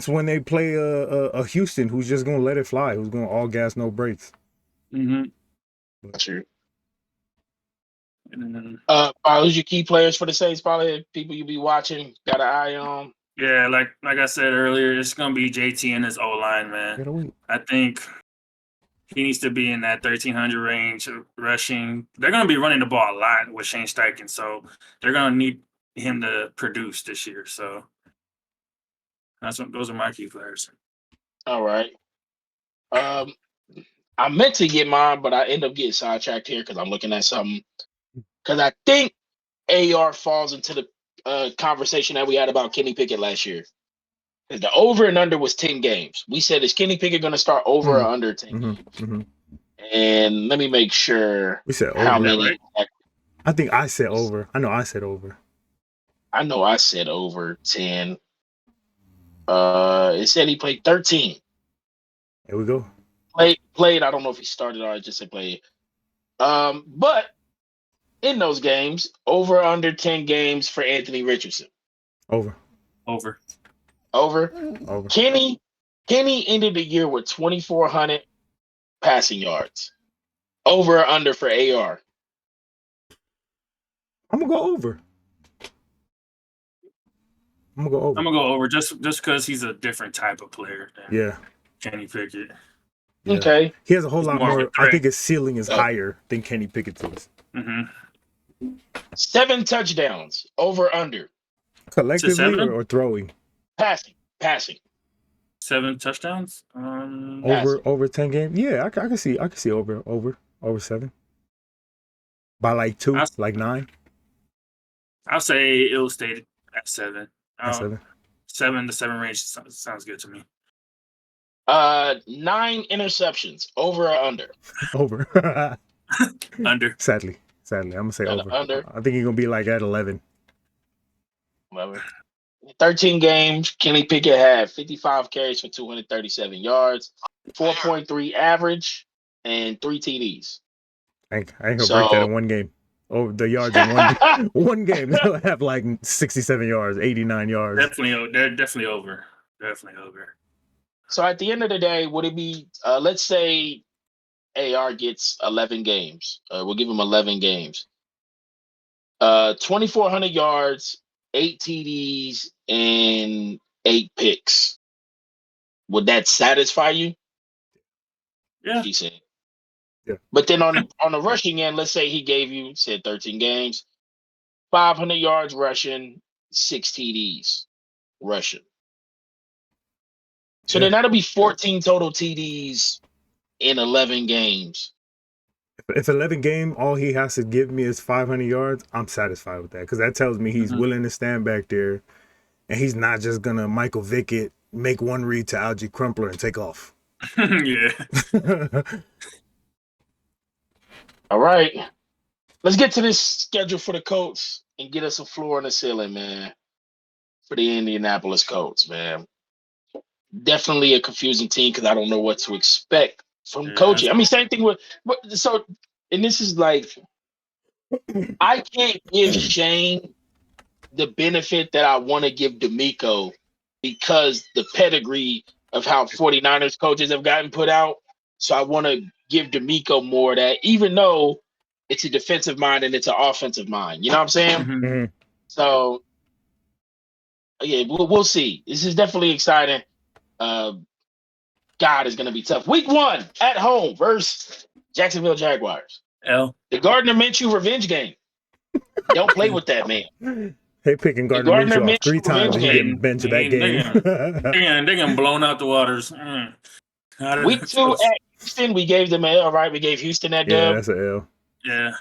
when they play a Houston who's just gonna let it fly, who's going all gas, no brakes. That's true. Who's your key players for the Saints? Probably people you be watching, got an eye on. Yeah, like I said earlier, it's gonna be JT and his O line, man. I think he needs to be in that 1,300 range rushing. They're gonna be running the ball a lot with Shane Steichen, so they're gonna need him to produce this year. So those are my key players. All right. I meant to get mine, but I end up getting sidetracked here because I'm looking at something. Because I think AR falls into the conversation that we had about Kenny Pickett last year. The over and under was 10 games. We said, is Kenny Pickett going to start over or under 10 games? And let me make sure. We said how over. many. Right? I think I said over. I know I said over. I know I said over 10. It said he played 13. There we go. Played. I don't know if he started or I just said played. But in those games, over under 10 games for Anthony Richardson. Over. Kenny ended the year with 2,400 passing yards. Over or under for AR? I'm gonna go over. I'm gonna go over just because he's a different type of player than Kenny Pickett. Yeah. Okay. He has a whole lot more. I think his ceiling is Oh. higher than Kenny Pickett's is. 7 touchdowns. Over under. Collectively or throwing? Passing. 7 touchdowns. Over 10 games. Yeah, I can see over 7. By like 2, like 9. I'll say it'll stay at 7. At 7. 7 to 7 range sounds good to me. 9 interceptions. Over or under? Over. Under. Sadly, I'm gonna say over. Under. I think he's gonna be like at 11. 13 games. Kenny Pickett had 55 carries for 237 yards, 4.3 average, and 3 TDs. I ain't gonna break that in one game. Over the yards in one game, they'll have like 67 yards, 89 yards. They're definitely over. So at the end of the day, would it be? Let's say AR gets 11 games. We'll give him 11 games. 2,400 yards, 8 TDs, and 8 picks. Would that satisfy you? Yeah. She said. Yeah. But then on the rushing end, let's say he gave you, said 13 games, 500 yards rushing, 6 TDs rushing. So then that'll be 14 total TDs in 11 games. If 11 game, all he has to give me is 500 yards, I'm satisfied with that because that tells me he's willing to stand back there, and he's not just gonna Michael Vick it, make one read to Algie Crumpler and take off. Yeah. All right. Let's get to this schedule for the Colts and get us a floor and a ceiling, man, for the Indianapolis Colts, man. Definitely a confusing team because I don't know what to expect from coaching. I mean, same thing with so, and this is like, I can't give Shane the benefit that I want to give D'Amico because the pedigree of how 49ers coaches have gotten put out. So I want to give D'Amico more of that, even though it's a defensive mind and it's an offensive mind. You know what I'm saying? Mm-hmm. So, yeah, we'll see. This is definitely exciting. God, is going to be tough. Week 1 at home versus Jacksonville Jaguars. L. The Gardner Minshew revenge game. Don't play with that, man. They picking Gardner Minshew off 3 times and he getting benched that game. They getting blown out the waters. Week 2 at Houston, we gave them an L, right? We gave Houston that dub. Yeah, that's an L. Yeah.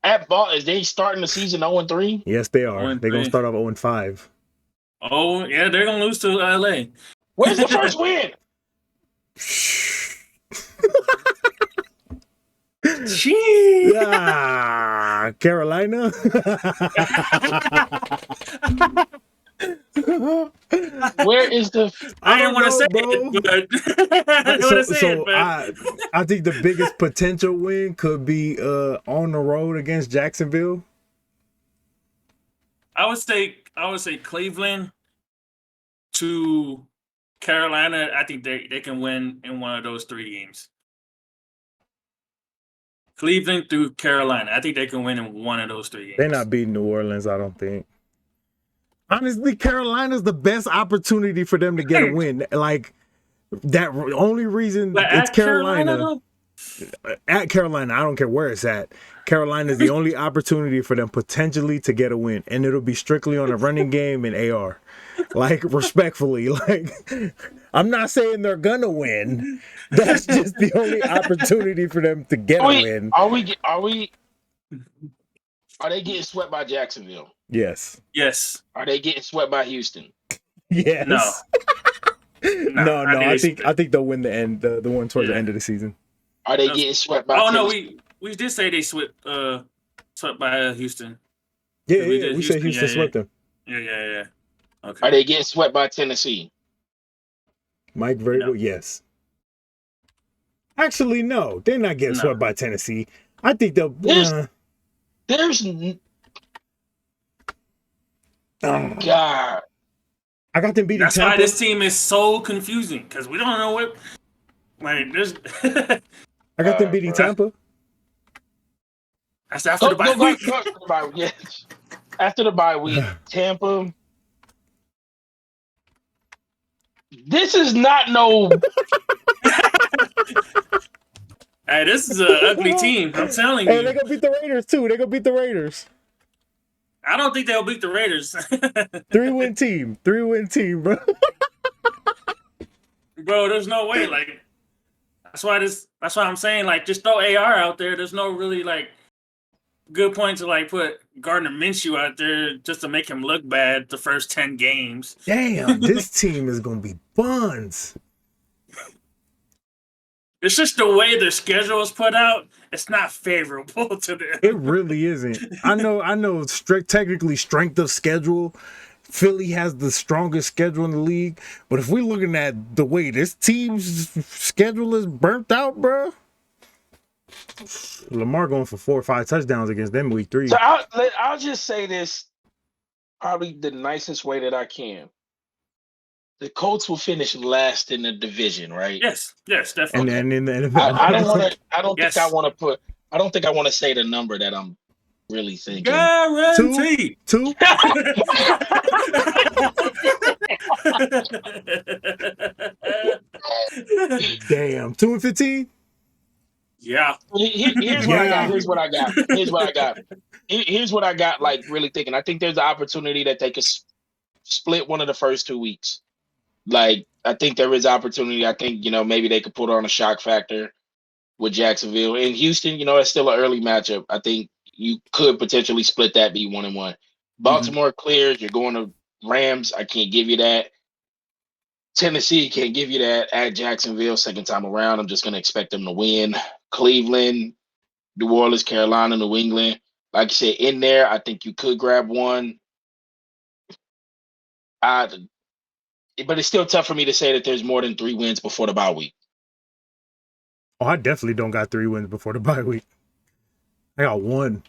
At Ball, is they starting the season 0-3? Yes, they are. They're going to start off 0-5. Oh, yeah, they're going to lose to LA. Where's the first win? Carolina. Where is the? I didn't want to say it, but I think the biggest potential win could be on the road against Jacksonville. I would say Cleveland to Carolina. I think they can win in one of those 3 games. Cleveland through Carolina. I think they can win in one of those 3 games. They're not beating New Orleans, I don't think. Honestly, Carolina's the best opportunity for them to get a win. Like, that only reason it's Carolina. At Carolina, I don't care where it's at. Carolina is the only opportunity for them potentially to get a win. And it'll be strictly on a running game and AR. Like, respectfully. Like, I'm not saying they're gonna win. That's just the only opportunity for them to get a win. Are they getting swept by Jacksonville? Yes. Yes. Are they getting swept by Houston? Yes. No. I think they'll win the one towards the end of the season. Are they getting swept by? Oh no, we did say they swept by Houston. Yeah, we said Houston swept them. Yeah. Okay. Are they getting swept by Tennessee? Mike Vrabel, yes. Actually, no, they're not getting swept by Tennessee. I think they'll. There's God. I got them beating That's Tampa. why this team is so confusing because we don't know what. Like, there's. I got them beating Tampa. That's after the bye week. Yes. After the bye week, Tampa. This is not no. Hey, this is an ugly team. I'm telling you. Hey, they're gonna beat the Raiders too. They're gonna beat the Raiders. I don't think they'll beat the Raiders. 3-win team. 3-win team, bro. Bro, there's no way. Like, that's why I'm saying, like, just throw AR out there. There's no really like good point to like put Gardner Minshew out there just to make him look bad the first 10 games. Damn, this team is gonna be buns. It's just the way their schedule is put out. It's not favorable to them. It really isn't. I know. Technically, strength of schedule, Philly has the strongest schedule in the league. But if we're looking at the way this team's schedule is burnt out, bro, Lamar going for 4 or 5 touchdowns against them week 3. So I'll just say this, probably the nicest way that I can. The Colts will finish last in the division, right? Yes, definitely. And in the NFL, I don't think I want to say the number that I'm really thinking. Guaranteed. Two. Damn. 2-15. Yeah. Here's what I got. Yeah. Here's what I got. Here's what I got. Here's what I got. Like really thinking. I think there's an opportunity that they could split one of the first 2 weeks. Like I think there is opportunity. I think maybe they could put on a shock factor with Jacksonville and Houston. It's still an early matchup. I think you could potentially split that, be 1-1. Baltimore clears. You're going to Rams. I can't give you that. Tennessee can't give you that at Jacksonville second time around. I'm just going to expect them to win. Cleveland, New Orleans, Carolina, New England. Like I said, in there, I think you could grab one. But it's still tough for me to say that there's more than 3 wins before the bye week. Oh, I definitely don't got 3 wins before the bye week. I got 1.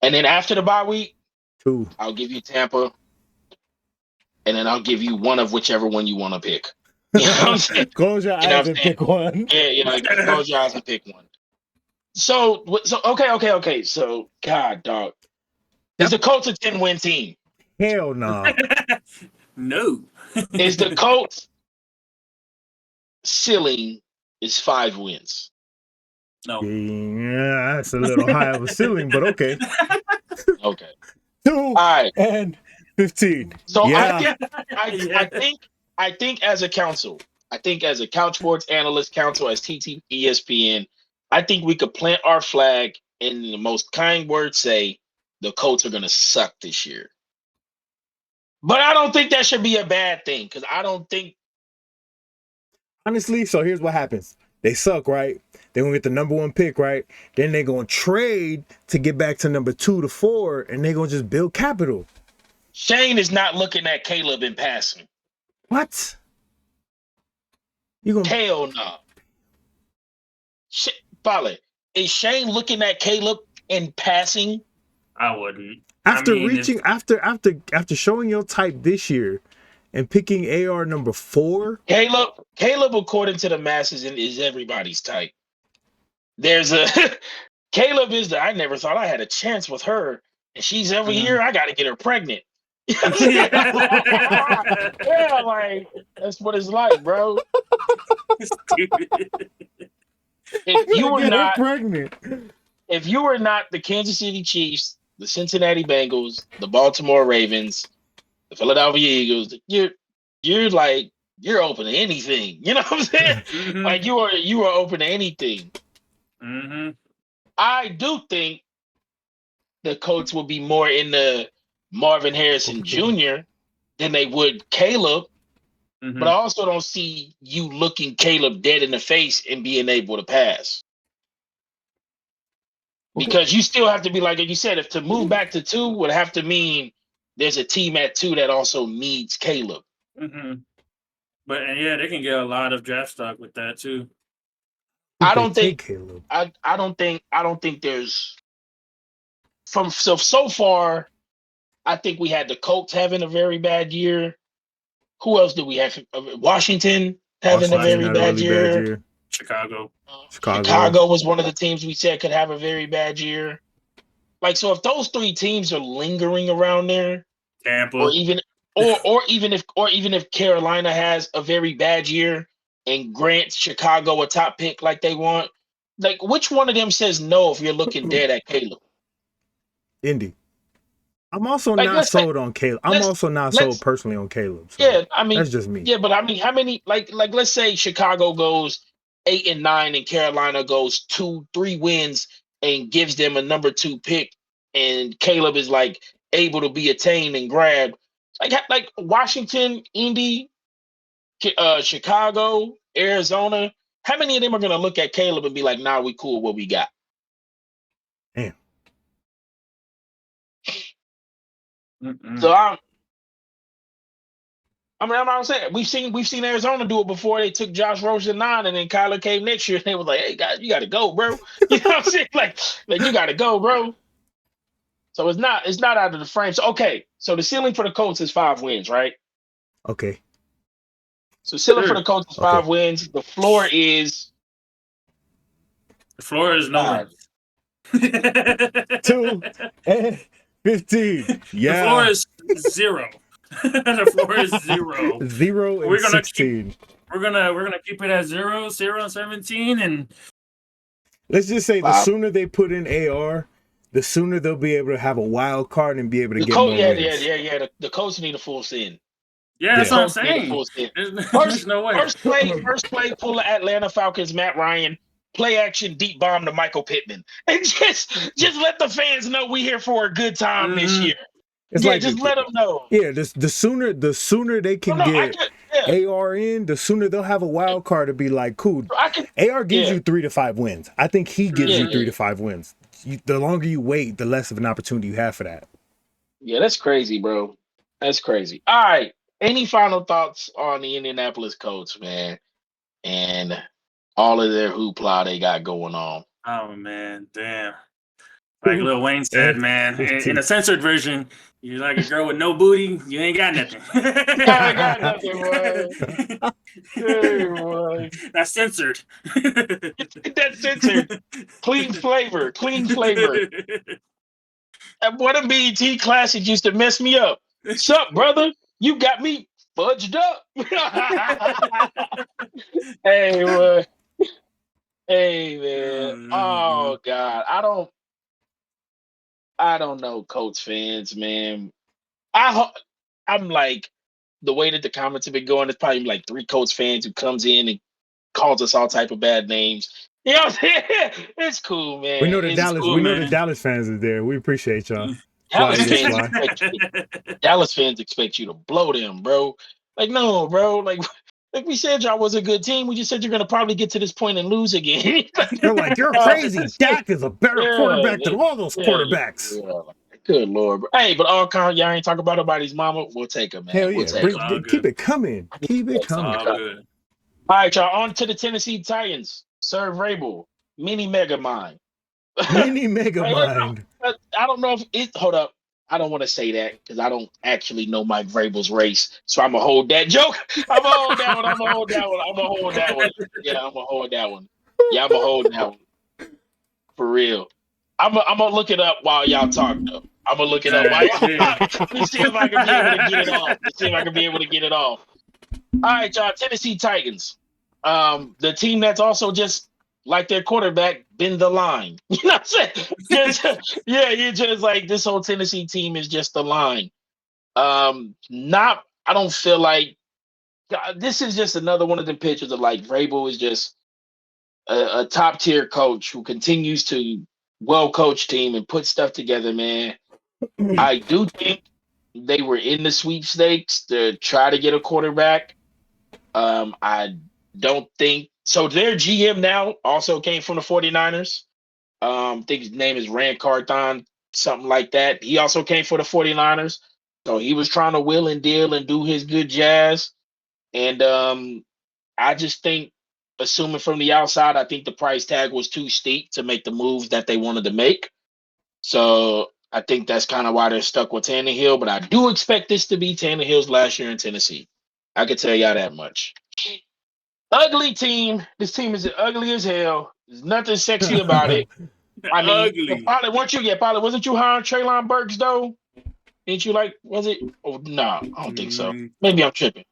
And then after the bye week, 2. I'll give you Tampa. And then I'll give you one of whichever one you want to pick. You know what I'm saying? Close your eyes and pick one. Yeah, close your eyes and pick one. So okay. So, God, dog. Is the Colts a 10-win team? Hell no. No. Is the Colts ceiling is 5 wins? No. Yeah, that's a little high of a ceiling, but okay. Okay. 2 All right. and 15. So yeah. I think as a council, I think as a Couch Sports Analyst Council, as TT ESPN, I think we could plant our flag in the most kind words say the Colts are going to suck this year. But I don't think that should be a bad thing because I don't think. Honestly, so here's what happens. They suck, right? They're going to get the number 1 pick, right? Then they're going to trade to get back to number 2 to 4, and they're going to just build capital. Shane is not looking at Caleb in passing. What? You gonna Hell no. Follow. Is Shane looking at Caleb in passing? I wouldn't. After showing your type this year and picking AR number 4. Caleb, according to the masses, is everybody's type. There's a Caleb is I never thought I had a chance with her, and she's every year I got to get her pregnant. Yeah, like that's what it's like, bro. If you were not pregnant, if you were not the Kansas City Chiefs, the Cincinnati Bengals, the Baltimore Ravens, the Philadelphia Eagles, you're like you're open to anything. You know what I'm saying? Mm-hmm. Like you are open to anything. Mm-hmm. I do think the Colts will be more in the Marvin Harrison Jr. than they would Caleb. Mm-hmm. But I also don't see you looking Caleb dead in the face and being able to pass. Because you still have to be like you said, if to move back to 2 would have to mean there's a team at 2 that also needs Caleb. Mm-hmm. But yeah, they can get a lot of draft stock with that too. I don't think Caleb. I don't think there's so far. I think we had the Colts having a very bad year. Who else did we have? Washington having a very bad year. Chicago was one of the teams we said could have a very bad year. Like, so if those 3 teams are lingering around there, Tampa, or even if Carolina has a very bad year and grants Chicago a top pick like they want, like which one of them says no if you're looking dead at Caleb? Indy. I'm also not sold on Caleb. I'm also not sold personally on Caleb. So yeah, I mean that's just me. Yeah, but I mean, how many like let's say Chicago goes 8-9 and Carolina goes 2-3 wins and gives them a number 2 pick, and Caleb is like able to be attained and grabbed. Like Washington, Indy, Chicago, Arizona. How many of them are gonna look at Caleb and be like, "Nah, we cool. What we got?" Damn. So I'm not saying we've seen Arizona do it before. They took Josh Rosen 9, and then Kyler came next year, and they was like, "Hey guys, you got to go, bro." You know what I'm saying? Like you got to go, bro. So it's not out of the frame. So so the ceiling for the Colts is 5 wins, right? Okay. So ceiling for the Colts is 5 wins. The floor is no wins. 2 and 15. Yeah. The floor is 0. The floor is 0. 0 and We're gonna 16. We're gonna keep it at 0, 0 and 17, and let's just say the Wow. sooner they put in AR, the sooner they'll be able to have a wild card and be able to get more yeah, wins. The Colts need a full send. yeah, that's what I'm Need a saying. full send. There's no way. First play, pull the Atlanta Falcons, Matt Ryan, play action, deep bomb to Michael Pittman, and just let the fans know we here for a good time this year. It's yeah, like just let them know. Yeah, the sooner they can get AR in, the sooner they'll have a wild card to be like, cool. AR gives you 3 to 5 wins. I think he gives you 3 to 5 wins. The longer you wait, the less of an opportunity you have for that. Yeah, that's crazy, bro. That's crazy. All right. Any final thoughts on the Indianapolis Colts, man, and all of their hoopla they got going on? Oh man, damn. Like Lil Wayne said, man, in a censored version, you're like a girl with no booty, you ain't got nothing. I got nothing, boy. Hey, boy. That's censored. That's censored. Clean flavor. And what a BET classic used to mess me up. Sup, brother? You got me fudged up. Hey, boy. Hey, man. Oh, God. I don't know, Colts fans, man. I'm like, the way that the comments have been going, it's probably like 3 Colts fans who comes in and calls us all type of bad names. You know what I'm saying? It's cool, man. We know the Cool, Dallas fans are there. We appreciate y'all. Dallas fans expect you to blow them, bro. Like, no, bro. Like we said, y'all was a good team. We just said you're gonna probably get to this point and lose again. They're like, you're crazy. Dak is a better quarterback than all those quarterbacks. Yeah. Good Lord, bro. Hey, but all y'all ain't talking about nobody's mama. We'll take her, man. Hell yeah. Keep it coming. All right, y'all. On to the Tennessee Titans. Sir Vrabel, mini mega mind. Mini mega mind. I don't know if it. Hold up. I don't want to say that because I don't actually know Mike Vrabel's race. So I'm going to hold that joke. I'm going to hold that one. Yeah, I'm going to hold that one. For real. I'm going to look it up while y'all talk, though. I'm going to look it up while y'all talk. Let me see if I can be able to get it off. All right, y'all. Tennessee Titans. The team that's also just like their quarterback, been the line. You know what I'm saying? You're just like, this whole Tennessee team is just the line. I don't feel like this is just another one of the pictures of like Vrabel is just a top tier coach who continues to well coach team and put stuff together, man. I do think they were in the sweepstakes to try to get a quarterback. I don't think so. Their GM now also came from the 49ers. I think his name is Rand Carthon, something like that. He also came for the 49ers. So he was trying to will and deal and do his good jazz. And I just think, assuming from the outside, I think the price tag was too steep to make the moves that they wanted to make. So I think that's kind of why they're stuck with Tannehill. But I do expect this to be Tannehill's last year in Tennessee. I can tell y'all that much. Ugly team. This team is ugly as hell. There's nothing sexy about it. I mean, Pilot, wasn't you hiring Treylon Burks though? Didn't you was it? Oh no, I don't think so. Maybe I'm tripping.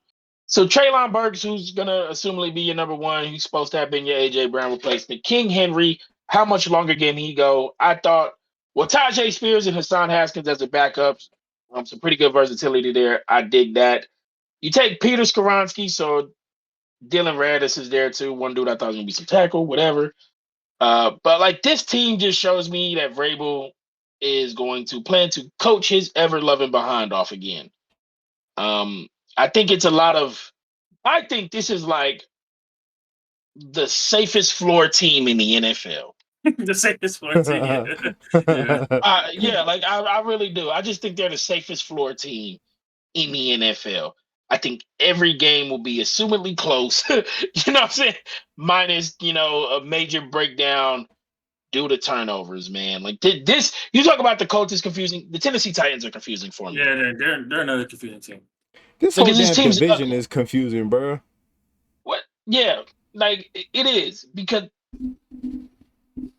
So Treylon Burks, who's gonna assumably be your number one, he's supposed to have been your AJ Brown replacement. King Henry, how much longer can he go? I thought, Tajay Spears and Hassan Haskins as the backups, some pretty good versatility there. I dig that. You take Peter Skoronski, so Dylan Radis is there too. One dude I thought was gonna be some tackle, whatever. But like this team just shows me that Vrabel is going to plan to coach his ever-loving behind off again. I think it's I think this is like the safest floor team in the NFL. The safest floor team. I really do. I just think they're the safest floor team in the NFL. I think every game will be assumedly close. You know what I'm saying? Minus, a major breakdown due to turnovers, man. Like this, you talk about the Colts is confusing. The Tennessee Titans are confusing for me. Yeah, they're another confusing team. This whole damn division is confusing, bro. What? Yeah, like it is because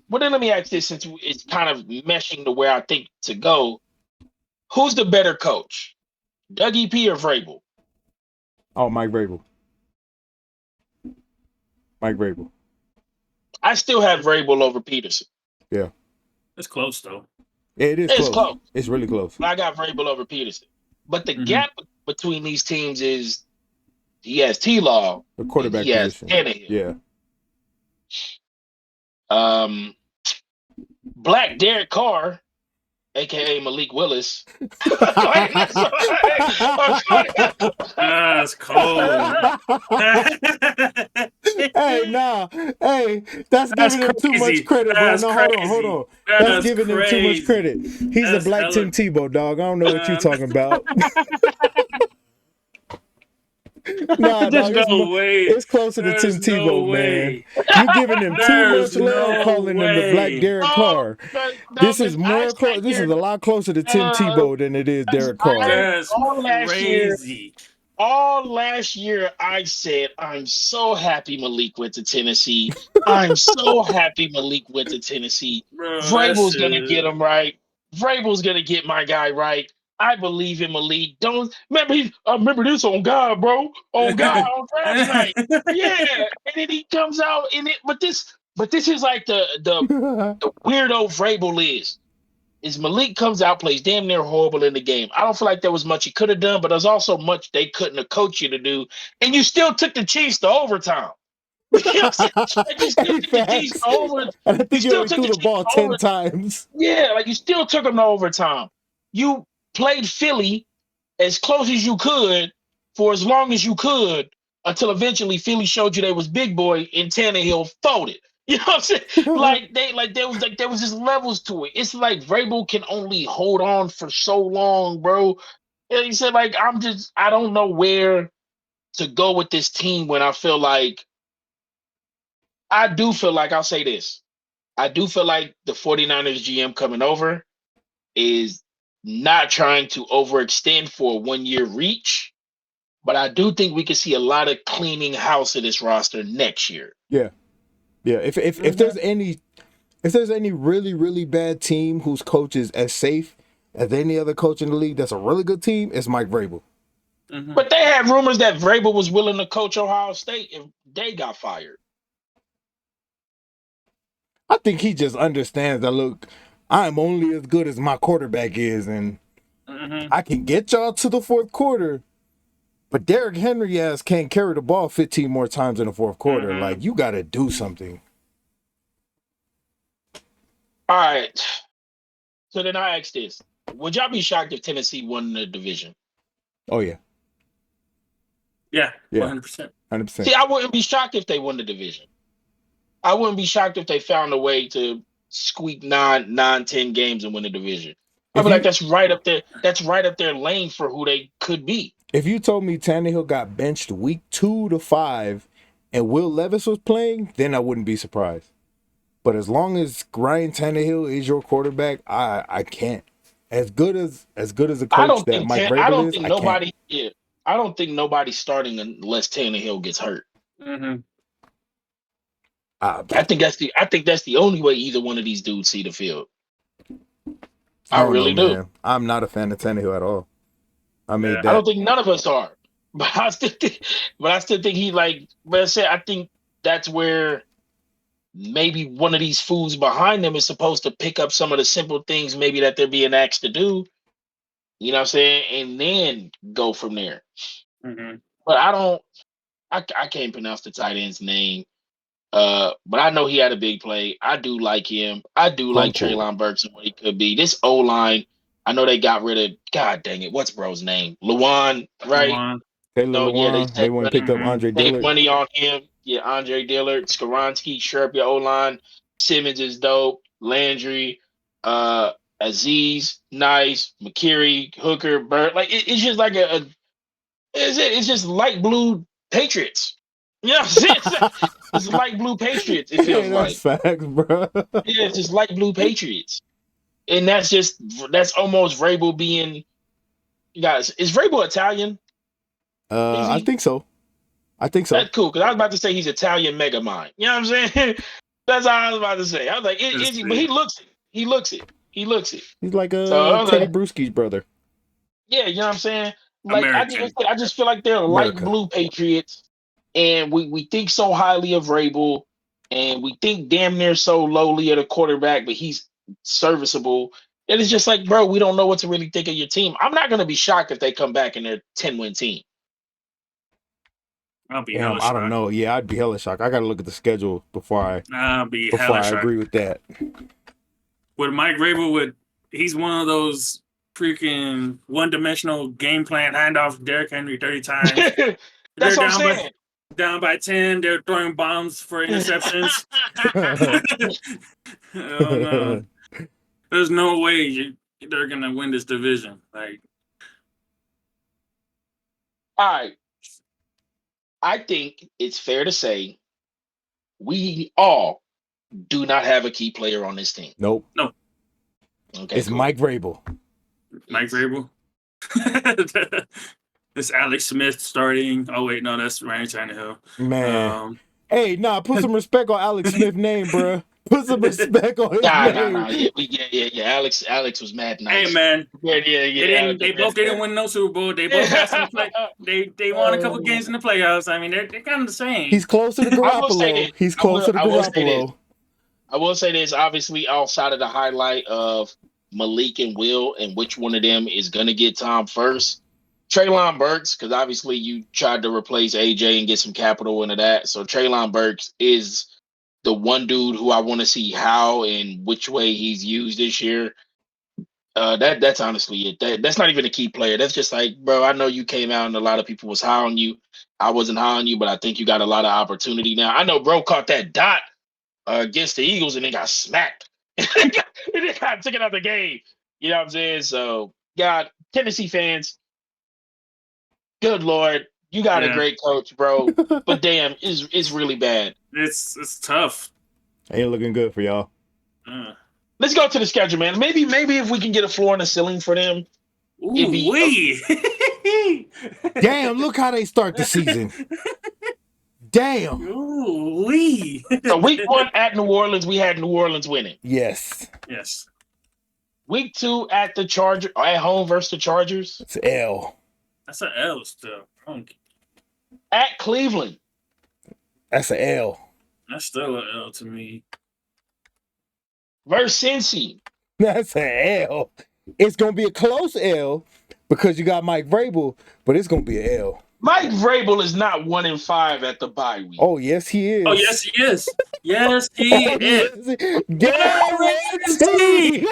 Well, then let me ask this, since it's kind of meshing to where I think to go. Who's the better coach, Dougie P or Vrabel? Oh, Mike Vrabel. Mike Vrabel. I still have Vrabel over Peterson. Yeah. It's close though. It is It's close. close. It's really close. I got Vrabel over Peterson. But the gap between these teams is he has T-Law, The quarterback he has position. Tannehill. Yeah. Black Derek Carr, aka Malik Willis. That's cold. Hey, nah. Hey, that's giving him too much credit, bro. No, hold on. That's giving him too much credit. He's a black Tim Tebow, dog. I don't know what you're talking about. Nah, dog, it's closer to Tim Tebow, man. You're giving him too much love, calling him the black Derek Carr. This is more close. This is a lot closer to Tim Tebow than it is Derek Carr. That's crazy. All last year, I said, I'm so happy Malik went to Tennessee. I'm so happy Malik went to Tennessee. Vrabel's going to get him right. Vrabel's going to get my guy right. I believe in Malik. Don't remember this on God, bro. On God, on draft night. Yeah. And then he comes out in it. But this is like the weirdo Vrabel is Malik comes out, plays damn near horrible in the game. I don't feel like there was much he could have done, but there's also much they couldn't have coached you to do. And you still took the Chiefs to overtime. You know what I'm saying? Like, you still took the Chiefs to overtime. I think you only threw the ball 10 times. Yeah, like you still took them to overtime. You played Philly as close as you could for as long as you could until eventually Philly showed you they was big boy and Tannehill folded. You know what I'm saying? There was just levels to it. It's like Vrabel can only hold on for so long, bro. And he said, like, I don't know where to go with this team when I feel like I'll say this. I do feel like the 49ers GM coming over is not trying to overextend for a 1-year reach, but I do think we could see a lot of cleaning house of this roster next year. Yeah. Yeah, if there's any really, really bad team whose coach is as safe as any other coach in the league that's a really good team, it's Mike Vrabel. Mm-hmm. But they had rumors that Vrabel was willing to coach Ohio State if they got fired. I think he just understands that, look, I'm only as good as my quarterback is, and I can get y'all to the fourth quarter, but Derrick Henry can't carry the ball 15 more times in the fourth quarter. Like, you got to do something. All right. So then I ask this. Would y'all be shocked if Tennessee won the division? Oh, yeah. Yeah, 100%. 100%. See, I wouldn't be shocked if they won the division. I wouldn't be shocked if they found a way to squeak 9-10 games and win the division. I'd be like, that's right up there. That's right up their lane for who they could be. If you told me Tannehill got benched week 2 to 5 and Will Levis was playing, then I wouldn't be surprised. But as long as Ryan Tannehill is your quarterback, I can't. As good as a coach that Mike Vrabel is, I don't think nobody's starting unless Tannehill gets hurt. I think that's the only way either one of these dudes see the field. I really do. Man. I'm not a fan of Tannehill at all. I don't think none of us are, but I still think he But I think that's where maybe one of these fools behind them is supposed to pick up some of the simple things maybe that they're being asked to do. You know what I'm saying, and then go from there. But I can't pronounce the tight end's name. But I know he had a big play. I do like him. I do like Treylon Burks and what he could be. This O-line, I know they got rid of, God dang it, what's bro's name? Lewan, right? They went and picked up Andre Dillard. Money on him. Yeah, Andre Dillard, Skoronski, Sherp, your O-line. Simmons is dope. Landry, Aziz, nice. McCreary, Hooker, Bird. Like, it's just like it's just light blue Patriots. You know what I'm saying? It's light blue Patriots, it feels like. That's facts, bro. Yeah, it's just light blue Patriots. And that's almost Vrabel being, guys, is Vrabel Italian? I think so. That's cool, because I was about to say he's Italian Megamind. You know what I'm saying? That's all I was about to say. I was like, but he looks it. He looks it. He's like So Teddy Bruschi's brother. yeah, you know what I'm saying? Like American. I just feel like they're light America. blue Patriots, and we think so highly of Rabel, and we think damn near so lowly at a quarterback, but he's serviceable. And it's just like, bro, we don't know what to really think of your team. I'm not gonna be shocked if they come back and they're 10-win team. I'll be Damn, hella I don't shocked. know. Yeah, I'd be hella shocked. I got to look at the schedule before I'll be hella I shocked. agree with that. With Mike Vrabel, he's one of those freaking one-dimensional game plan handoff Derrick Henry 30 times. That's what I'm saying. Down by 10, they're throwing bombs for interceptions. Oh no. There's no way they're gonna win this division. Like, all right. I think it's fair to say we all do not have a key player on this team. Nope. No. Okay, it's cool. Mike Vrabel. Mike Vrabel. It's Alex Smith starting. Oh wait, no, that's Ryan Tannehill. Man. Hey, put some respect on Alex Smith's name, bro. Put some respect on his name. Yeah. Alex was mad nice. Hey, man. Yeah. They both didn't win no Super Bowl. They both had some play. They won a couple games in the playoffs. I mean, they're kind of the same. He's closer to Garoppolo. He's closer to Garoppolo. I will say this, obviously, outside of the highlight of Malik and Will and which one of them is going to get Tom first. Treylon Burks, because obviously you tried to replace AJ and get some capital into that. So Treylon Burks is the one dude who I want to see how and which way he's used this year. That's honestly it. That's not even a key player. That's just like, bro, I know you came out and a lot of people was high on you. I wasn't high on you, but I think you got a lot of opportunity now. I know bro caught that dot against the Eagles and they got smacked. And they got taken out the game. You know what I'm saying? So, God, Tennessee fans, good Lord, you got a great coach, bro. But damn, it's really bad. It's tough. Ain't looking good for y'all. Let's go to the schedule, man. Maybe if we can get a floor and a ceiling for them. Ooh-wee. Damn, look how they start the season. Damn. Ooh-wee. So week 1 at New Orleans, we had New Orleans winning. Yes. Week 2 at the Chargers, at home versus the Chargers. It's L. That's an L still. At Cleveland. That's an L. That's still an L to me. Versus Cincy. That's an L. It's going to be a close L because you got Mike Vrabel, but it's going to be an L. Mike Vrabel is not 1-5 at the bye week. Oh, yes, he is. Oh, yes, he is. Yes, he is. Guaranteed.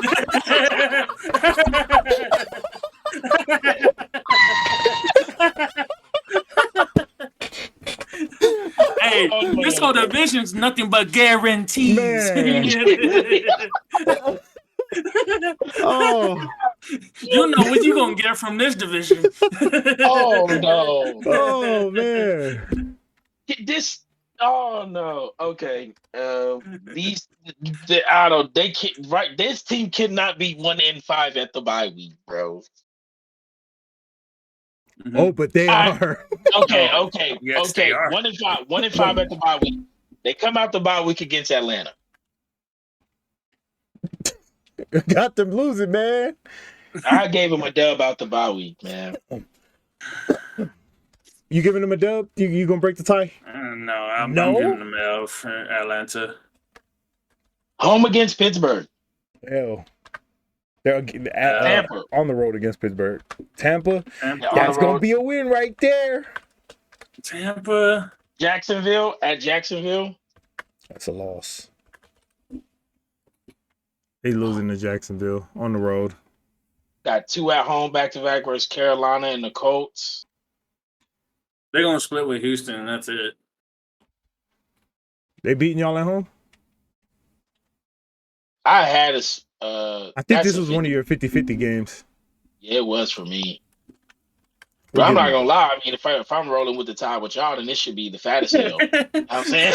Hey, this whole division's nothing but guarantees. Oh, you know what you gonna get from this division. Oh no! Oh man! Oh no! Okay, they can't. Right, this team cannot be 1-5 at the bye week, bro. Mm-hmm. Oh, but they are. Okay. Yes, okay. They are. 1-5 at the bye week. They come out the bye week against Atlanta. Got them losing, man. I gave them a dub out the bye week, man. You giving them a dub? You gonna break the tie? No, I'm giving them L for Atlanta. Home against Pittsburgh. L. They're Tampa. On the road against Pittsburgh. Tampa. That's gonna be a win right there. Tampa. Jacksonville at Jacksonville. That's a loss. They losing to Jacksonville on the road. Got 2 at home back-to-back versus Carolina and the Colts. They're going to split with Houston, and that's it. They beating y'all at home? I had I think this was one of your 50-50 games. Yeah, it was for me. But I'm not going to lie. I mean, if I'm rolling with the tie with y'all, then this should be the fattest hill. You know what I'm saying?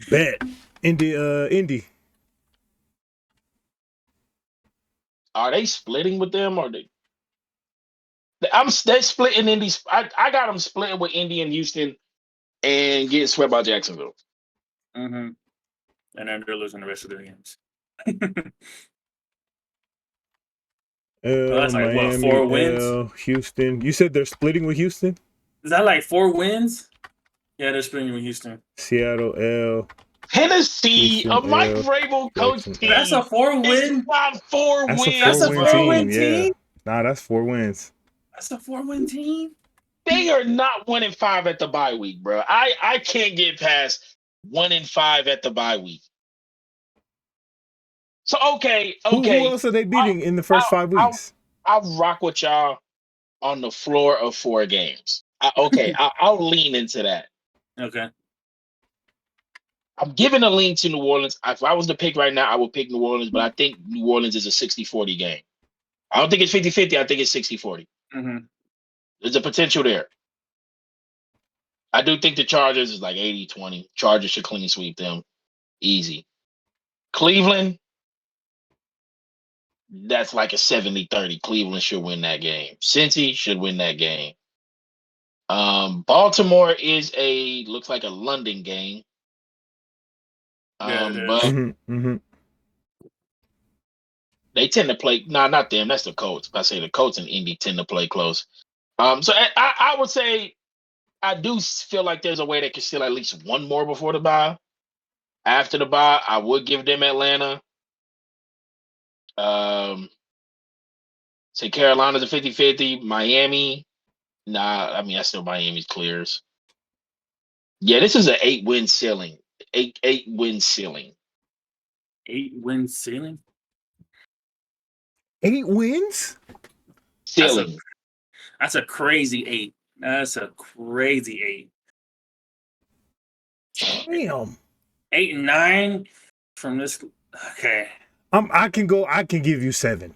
Bet. Indy. Are they splitting with them or they? They're splitting Indy. I got them splitting with Indy and Houston and getting swept by Jacksonville. Mm-hmm. And then they're losing the rest of their games. That's like what, Miami, 4 wins? Houston. You said they're splitting with Houston? Is that like 4 wins? Yeah, they're splitting with Houston. Seattle, L. Tennessee, Houston, a Mike L. Vrabel coach Jackson, L. That's a team. 4 It's win. not 4 That's a wins, That's a 4-win bro. 4-win team. Yeah. team. Nah, that's 4 wins. That's a 4-win team. They are not 1-5 at the bye week, bro. I can't get past 1-5 at the bye week. So okay. Who else are they beating in the first 5 weeks? I'll rock with y'all on the floor of 4 games. I'll lean into that. Okay. I'm giving a lean to New Orleans. If I was to pick right now, I would pick New Orleans, but I think New Orleans is a 60-40 game. I don't think it's 50-50. I think it's 60-40. Mm-hmm. There's a potential there. I do think the Chargers is like 80-20. Chargers should clean sweep them. Easy. Cleveland, that's like a 70-30. Cleveland should win that game. Cincy should win that game. Baltimore looks like a London game. Yeah, it is. But Mm-hmm. they tend to play. Nah, not them. That's the Colts. I say the Colts and Indy tend to play close. So I would say I do feel like there's a way they can steal at least one more before the bye. After the bye, I would give them Atlanta. Say Carolina's a 50-50. Miami, nah. I mean, I still Miami's clears. Yeah, this is an 8-win ceiling. 8-win ceiling. 8-win ceiling. 8 wins? Ceiling. That's a crazy 8. That's a crazy 8. Damn. 8 and 9 from this. Okay. I can give you 7.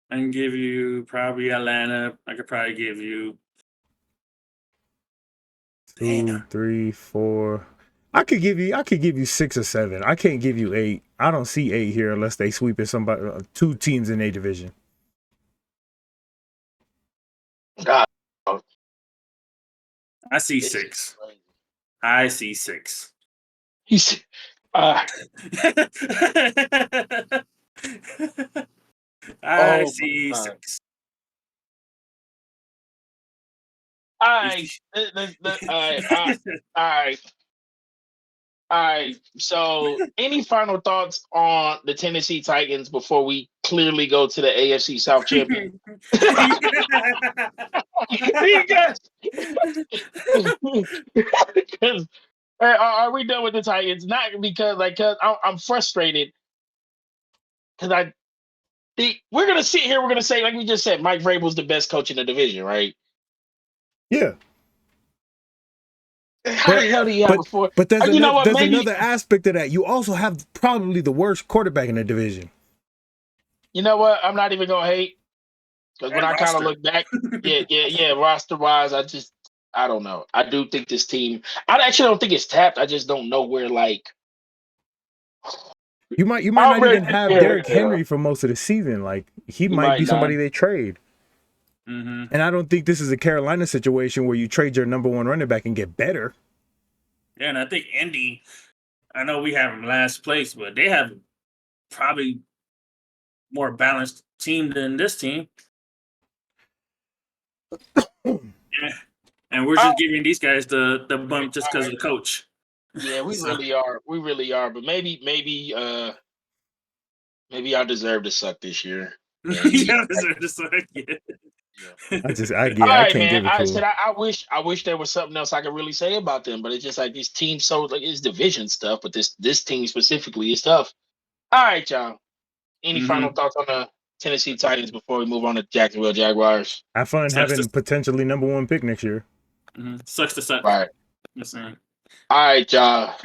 I can give you probably Atlanta. I could probably give you 2, 3, 4. I could give you 6 or 7. I can't give you 8. I don't see 8 here unless they sweeping somebody, 2 teams in a division. God, I see 6. I see 6. He's I see 6. All right. All right. So, any final thoughts on the Tennessee Titans before we clearly go to the AFC South champion? Because are we done with the Titans? Not because I'm frustrated because we're gonna sit here. We're gonna say, like we just said, Mike Vrabel's the best coach in the division, right? Yeah. How the hell do you have a 4? But there's Maybe another aspect of that. You also have probably the worst quarterback in the division. you know what? I'm not even gonna hate because when I kind of look back, roster wise, I don't know. I do think this team. I actually don't think it's tapped. I just don't know where You might not even have Derrick Henry for most of the season. Like he might be somebody they trade. Mm-hmm. And I don't think this is a Carolina situation where you trade your number 1 running back and get better. Yeah, and I think Indy, I know we have them last place, but they have probably more balanced team than this team. Yeah. And we're just giving these guys the bump just because of the coach. Yeah, we really are. We really are. But maybe y'all deserve to suck this year. Yeah, deserve to suck. Yeah. I Right, can't give it to them. I wish there was something else I could really say about them, but it's just like this team so like it's division stuff, but this team specifically is tough. All right, y'all. Any final thoughts on the Tennessee Titans before we move on to Jacksonville Jaguars? Have fun having potentially number 1 pick next year. Sucks to suck. Right. Listen. All right, y'all.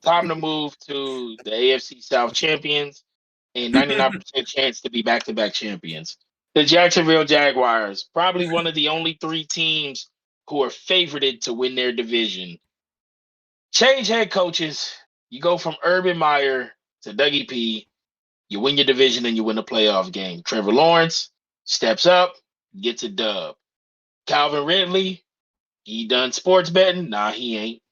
Time to move to the AFC South champions and 99% chance to be back-to-back champions. The Jacksonville Jaguars, probably one of the only 3 teams who are favorited to win their division. Change head coaches. You go from Urban Meyer to Dougie P. You win your division and you win the playoff game. Trevor Lawrence steps up, gets a dub. Calvin Ridley He done sports betting? Nah, he ain't.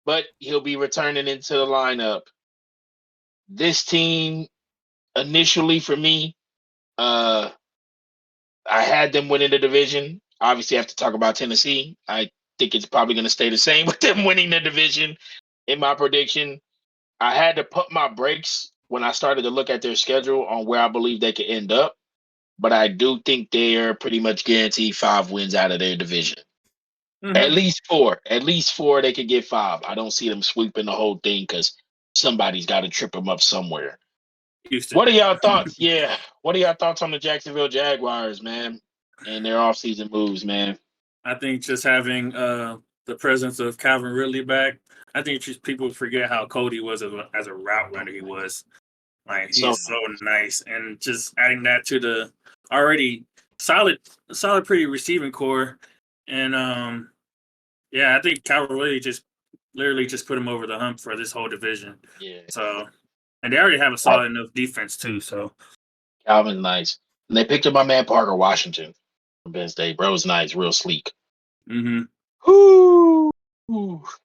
But he'll be returning into the lineup. This team initially for me, I had them winning the division. Obviously, I have to talk about Tennessee. I think it's probably going to stay the same with them winning the division in my prediction. I had to put my brakes when I started to look at their schedule on where I believe they could end up. But I do think they are pretty much guaranteed 5 wins out of their division. Mhm. At least 4. At least 4, they could get 5. I don't see them sweeping the whole thing because somebody's got to trip them up somewhere. Houston. What are y'all thoughts? Yeah. What are y'all thoughts on the Jacksonville Jaguars, man? And their offseason moves, man? I think just having the presence of Calvin Ridley back, I think just people forget how cold he was as a route runner. He was like he's so nice, and just adding that to the already solid, pretty receiving core, and yeah, I think Calvin Ridley just literally just put him over the hump for this whole division. Yeah. So, and they already have a solid enough defense too. So Calvin's nice. And they picked up my man Parker Washington from Penn State. Bro's nice, real sleek. mm-hmm. Whoo.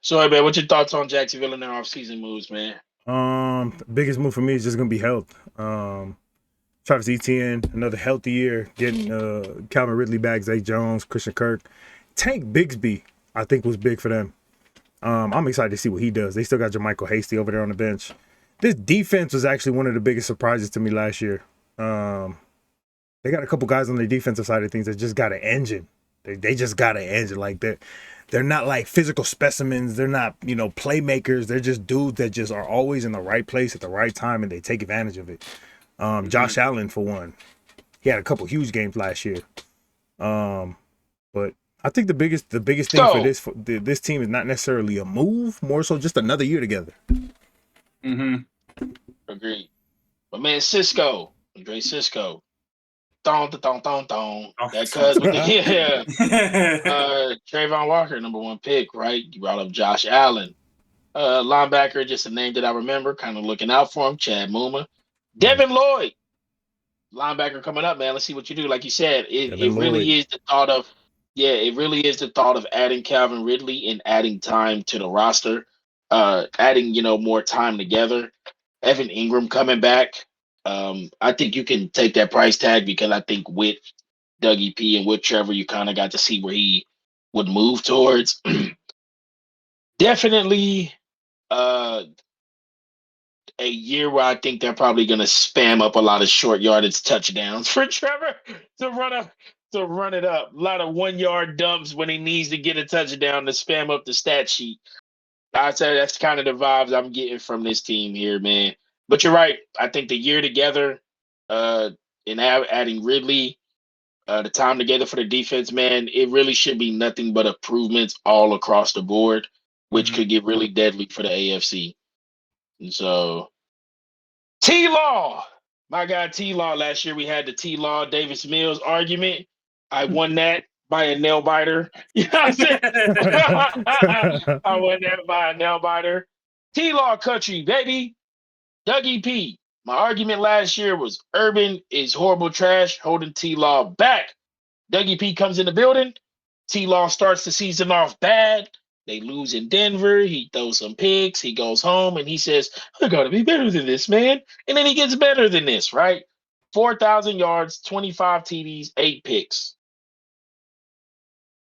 So, hey, man, what's your thoughts on Jacksonville and their offseason moves, man? The biggest move for me is just gonna be health. Travis Etienne, another healthy year, getting Calvin Ridley back, Zay Jones, Christian Kirk. Tank Bigsby, I think, was big for them. I'm excited to see what he does. They still got Jermichael Hasty over there on the bench. This defense was actually one of the biggest surprises to me last year. They got a couple guys on the defensive side of things that just got an engine. They just got an engine like that. They're not like physical specimens. They're not, playmakers. They're just dudes that just are always in the right place at the right time, and they take advantage of it. Josh Allen, for one, he had a couple huge games last year. But I think the biggest thing for this team is not necessarily a move, more so just another year together. Mm-hmm. Agreed. But man, Cisco, Andre Cisco, thong. That cuz with the Trayvon Walker, number 1 pick, right? You brought up Josh Allen, linebacker, just a name that I remember. Kind of looking out for him. Chad Muma, Devin Lloyd, linebacker coming up, man. Let's see what you do. Like you said, it really is the thought of. Yeah, it really is the thought of adding Calvin Ridley and adding time to the roster, adding more time together. Evan Ingram coming back. I think you can take that price tag because I think with Dougie P and with Trevor, you kind of got to see where he would move towards. Definitely a year where I think they're probably going to spam up a lot of short yardage touchdowns for Trevor to run it up. A lot of 1-yard dumps when he needs to get a touchdown to spam up the stat sheet. I'd say that's kind of the vibes I'm getting from this team here, man. But you're right. I think the year together, and adding Ridley, the time together for the defense, man, it really should be nothing but improvements all across the board, which could get really deadly for the AFC. And so, T-Law, my guy T-Law, last year we had the T-Law Davis Mills argument. I won that by a nail biter. You know what I'm saying? I won that by a nail biter. T-Law country, baby. Dougie P. My argument last year was Urban is horrible trash, holding T-Law back. Dougie P comes in the building. T-Law starts the season off bad. They lose in Denver. He throws some picks. He goes home and he says, I got to be better than this, man. And then he gets better than this, right? 4,000 yards, 25 TDs, 8 picks.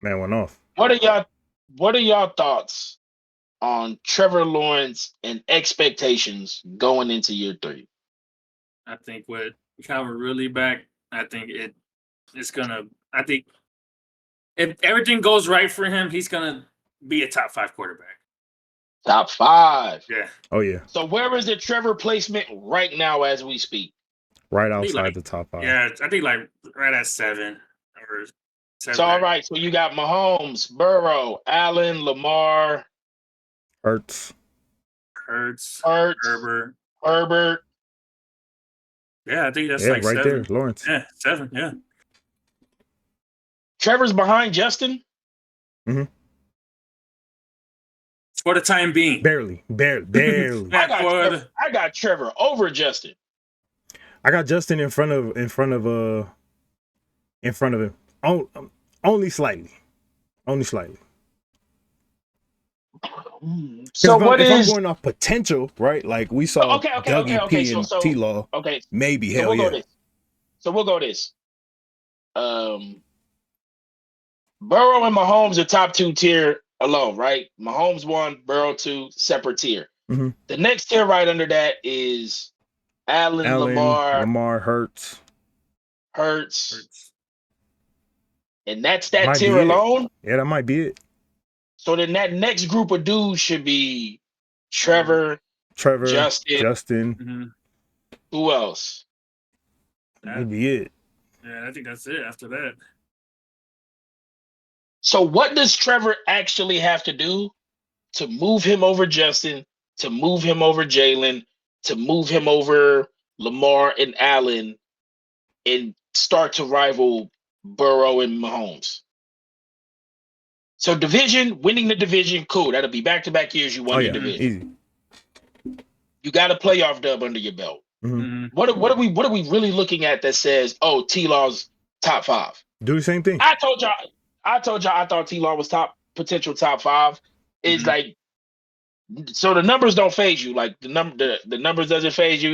Man went off. What are y'all thoughts on Trevor Lawrence and expectations going into year 3? I think with Calvin Ridley back, I think it's gonna. I think if everything goes right for him, he's gonna be a top 5 quarterback. Top 5. Yeah. Oh yeah. So where is the Trevor placement right now as we speak? Right outside the top 5. Yeah, I think like right at 7 or 7. So all right, so you got Mahomes, Burrow, Allen, Lamar, Hurts, Herbert. Yeah, I think that's like right 7. there, Lawrence. Yeah, 7. Yeah. Trevor's behind Justin. Mm-hmm. For the time being, barely. I got Trevor over Justin. I got Justin in front of him. Only slightly. So if I'm going off potential, right? Like we saw Dougie P and T-Law. Okay. Maybe, So hell we'll yeah. go this. Burrow and Mahomes are top 2 tier alone, right? Mahomes 1, Burrow 2, separate tier. Mm-hmm. The next tier right under that is Allen, Lamar, Hurts. And that's that Might tier alone. Yeah, that might be it. So then that next group of dudes should be Trevor, Justin. Mm-hmm. Who else? That'd be it. Yeah, I think that's it after that. So what does Trevor actually have to do to move him over Justin, to move him over Jalen, to move him over Lamar and Allen, and start to rival Burrow and Mahomes? So winning the division, cool. That'll be back-to-back years you won your division. Easy. You got a playoff dub under your belt. Mm-hmm. What are we really looking at that says, oh, T-Law's top 5? Do the same thing. I told y'all I thought T-Law was potential top 5. It's like, so the numbers don't phase you. Like the numbers doesn't phase you.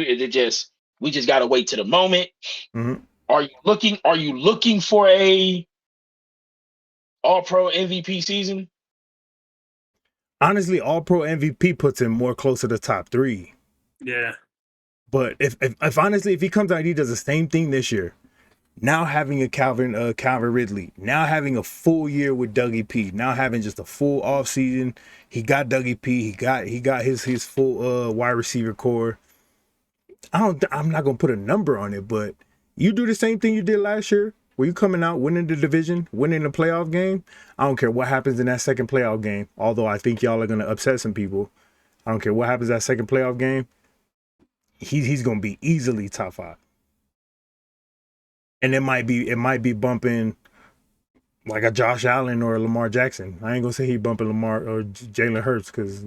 We just gotta wait to the moment. Mm-hmm. Are you looking for a All-Pro MVP season? Honestly, All-Pro MVP puts him more closer to top 3. Yeah. But if honestly, if he comes out and he does the same thing this year, now having a Calvin Ridley, now having a full year with Dougie P, now having just a full off season, he got Dougie P, he got his full wide receiver core. I'm not gonna put a number on it, but you do the same thing you did last year, where you coming out winning the division, winning the playoff game. I don't care what happens in that second playoff game. Although I think y'all are gonna upset some people. I don't care what happens that second playoff game. He's gonna be easily top 5. And it might be bumping like a Josh Allen or a Lamar Jackson. I ain't gonna say he bumping Lamar or Jalen Hurts because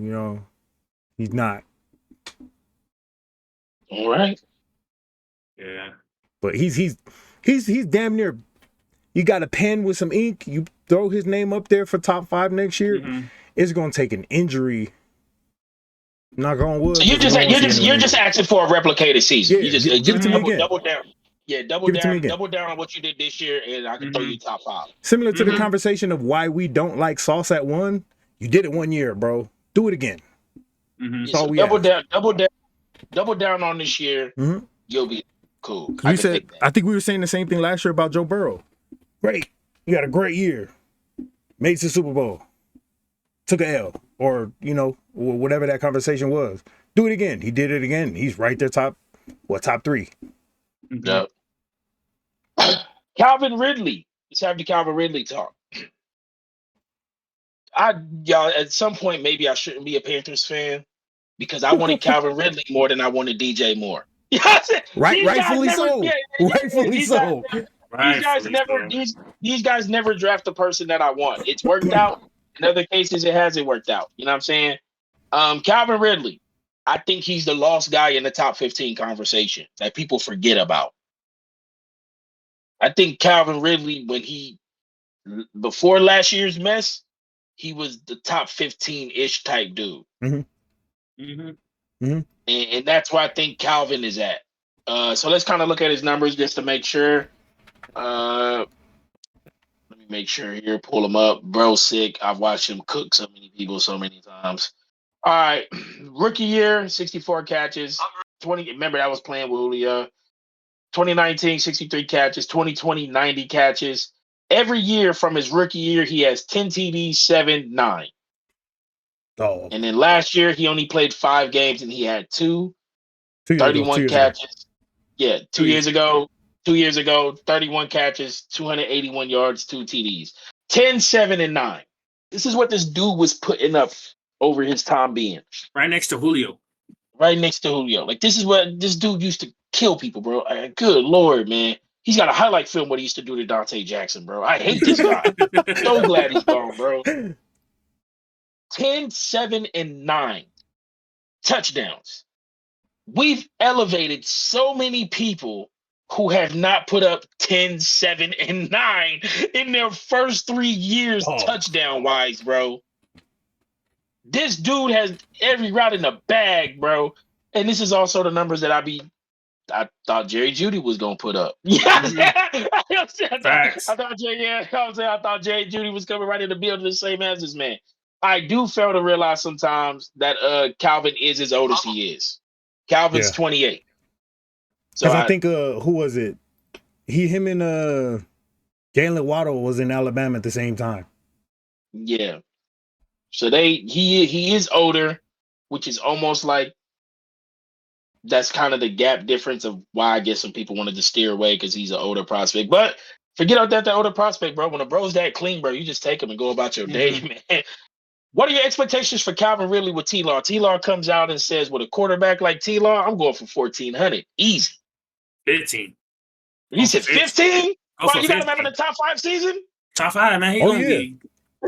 he's not. All right. Yeah. But he's damn near. You got a pen with some ink. You throw his name up there for top 5 next year. Mm-hmm. It's gonna take an injury. Knock on wood. So you're just asking for a replicated season. Yeah, you just give it to me again. Double down. Yeah, double down on what you did this year, and I can throw you top 5. Similar to the conversation of why we don't like Sauce at 1. You did it 1 year, bro. Do it again. Mm-hmm. That's all we double down on this year. Mm-hmm. You'll be cool. I think we were saying the same thing last year about Joe Burrow. Great, you got a great year. Made it to the Super Bowl. Took a L, or whatever that conversation was. Do it again. He did it again. He's right there, top 3. Yep. Calvin Ridley. Let's have the Calvin Ridley talk. Y'all, at some point, maybe I shouldn't be a Panthers fan because I wanted Calvin Ridley more than I wanted DJ Moore. You know what I'm saying? Rightfully so. Rightfully so. These guys never draft the person that I want. It's worked out. In other cases, it hasn't worked out. You know what I'm saying? Calvin Ridley, I think he's the lost guy in the top 15 conversation that people forget about. I think Calvin Ridley, before last year's mess, he was the top 15-ish type dude. Mm-hmm. Mm-hmm. Mm-hmm. And that's where I think Calvin is at. So let's kind of look at his numbers just to make sure. Let me make sure here, pull him up. Bro, sick. I've watched him cook so many people so many times. All right. Rookie year, 64 catches. 20. Remember, that was playing with Julio. 2019, 63 catches. 2020, 90 catches. Every year from his rookie year, he has 10 TDs, 7, 9. Oh. And then last year, he only played 5 games, and he had 31 catches. Yeah, 2 years ago. 2 years ago, 31 catches, 281 yards, 2 TDs. 10, 7, and 9. This is what this dude was putting up over his time being. Right next to Julio. Like, this is what this dude used to kill people, bro. Good Lord, man. He's got a highlight film what he used to do to Dante Jackson, bro. I hate this guy. So glad he's gone, bro. 10, 7, and 9 touchdowns. We've elevated so many people who have not put up 10, 7, and 9 in their first 3 years touchdown-wise, bro. This dude has every route in the bag, bro. And this is also the numbers that I thought Jerry Jeudy was gonna put up. I thought Jerry Jeudy was coming right in the building the same as this man. I do fail to realize sometimes that Calvin is as old as he is. Calvin's 28. So I think who was it? Him and Jalen Waddle was in Alabama at the same time. Yeah. So he is older, which is almost like that's kind of the gap difference of why I guess some people wanted to steer away because he's an older prospect. But forget about that older prospect, bro. When a bro's that clean, bro, you just take him and go about your day, man. What are your expectations for Calvin Ridley with T-Law? T-Law comes out and says, with a quarterback like T-Law, I'm going for 1,400. Easy. 15. He said 15? Well, you got him having a top 5 season? Top 5, man.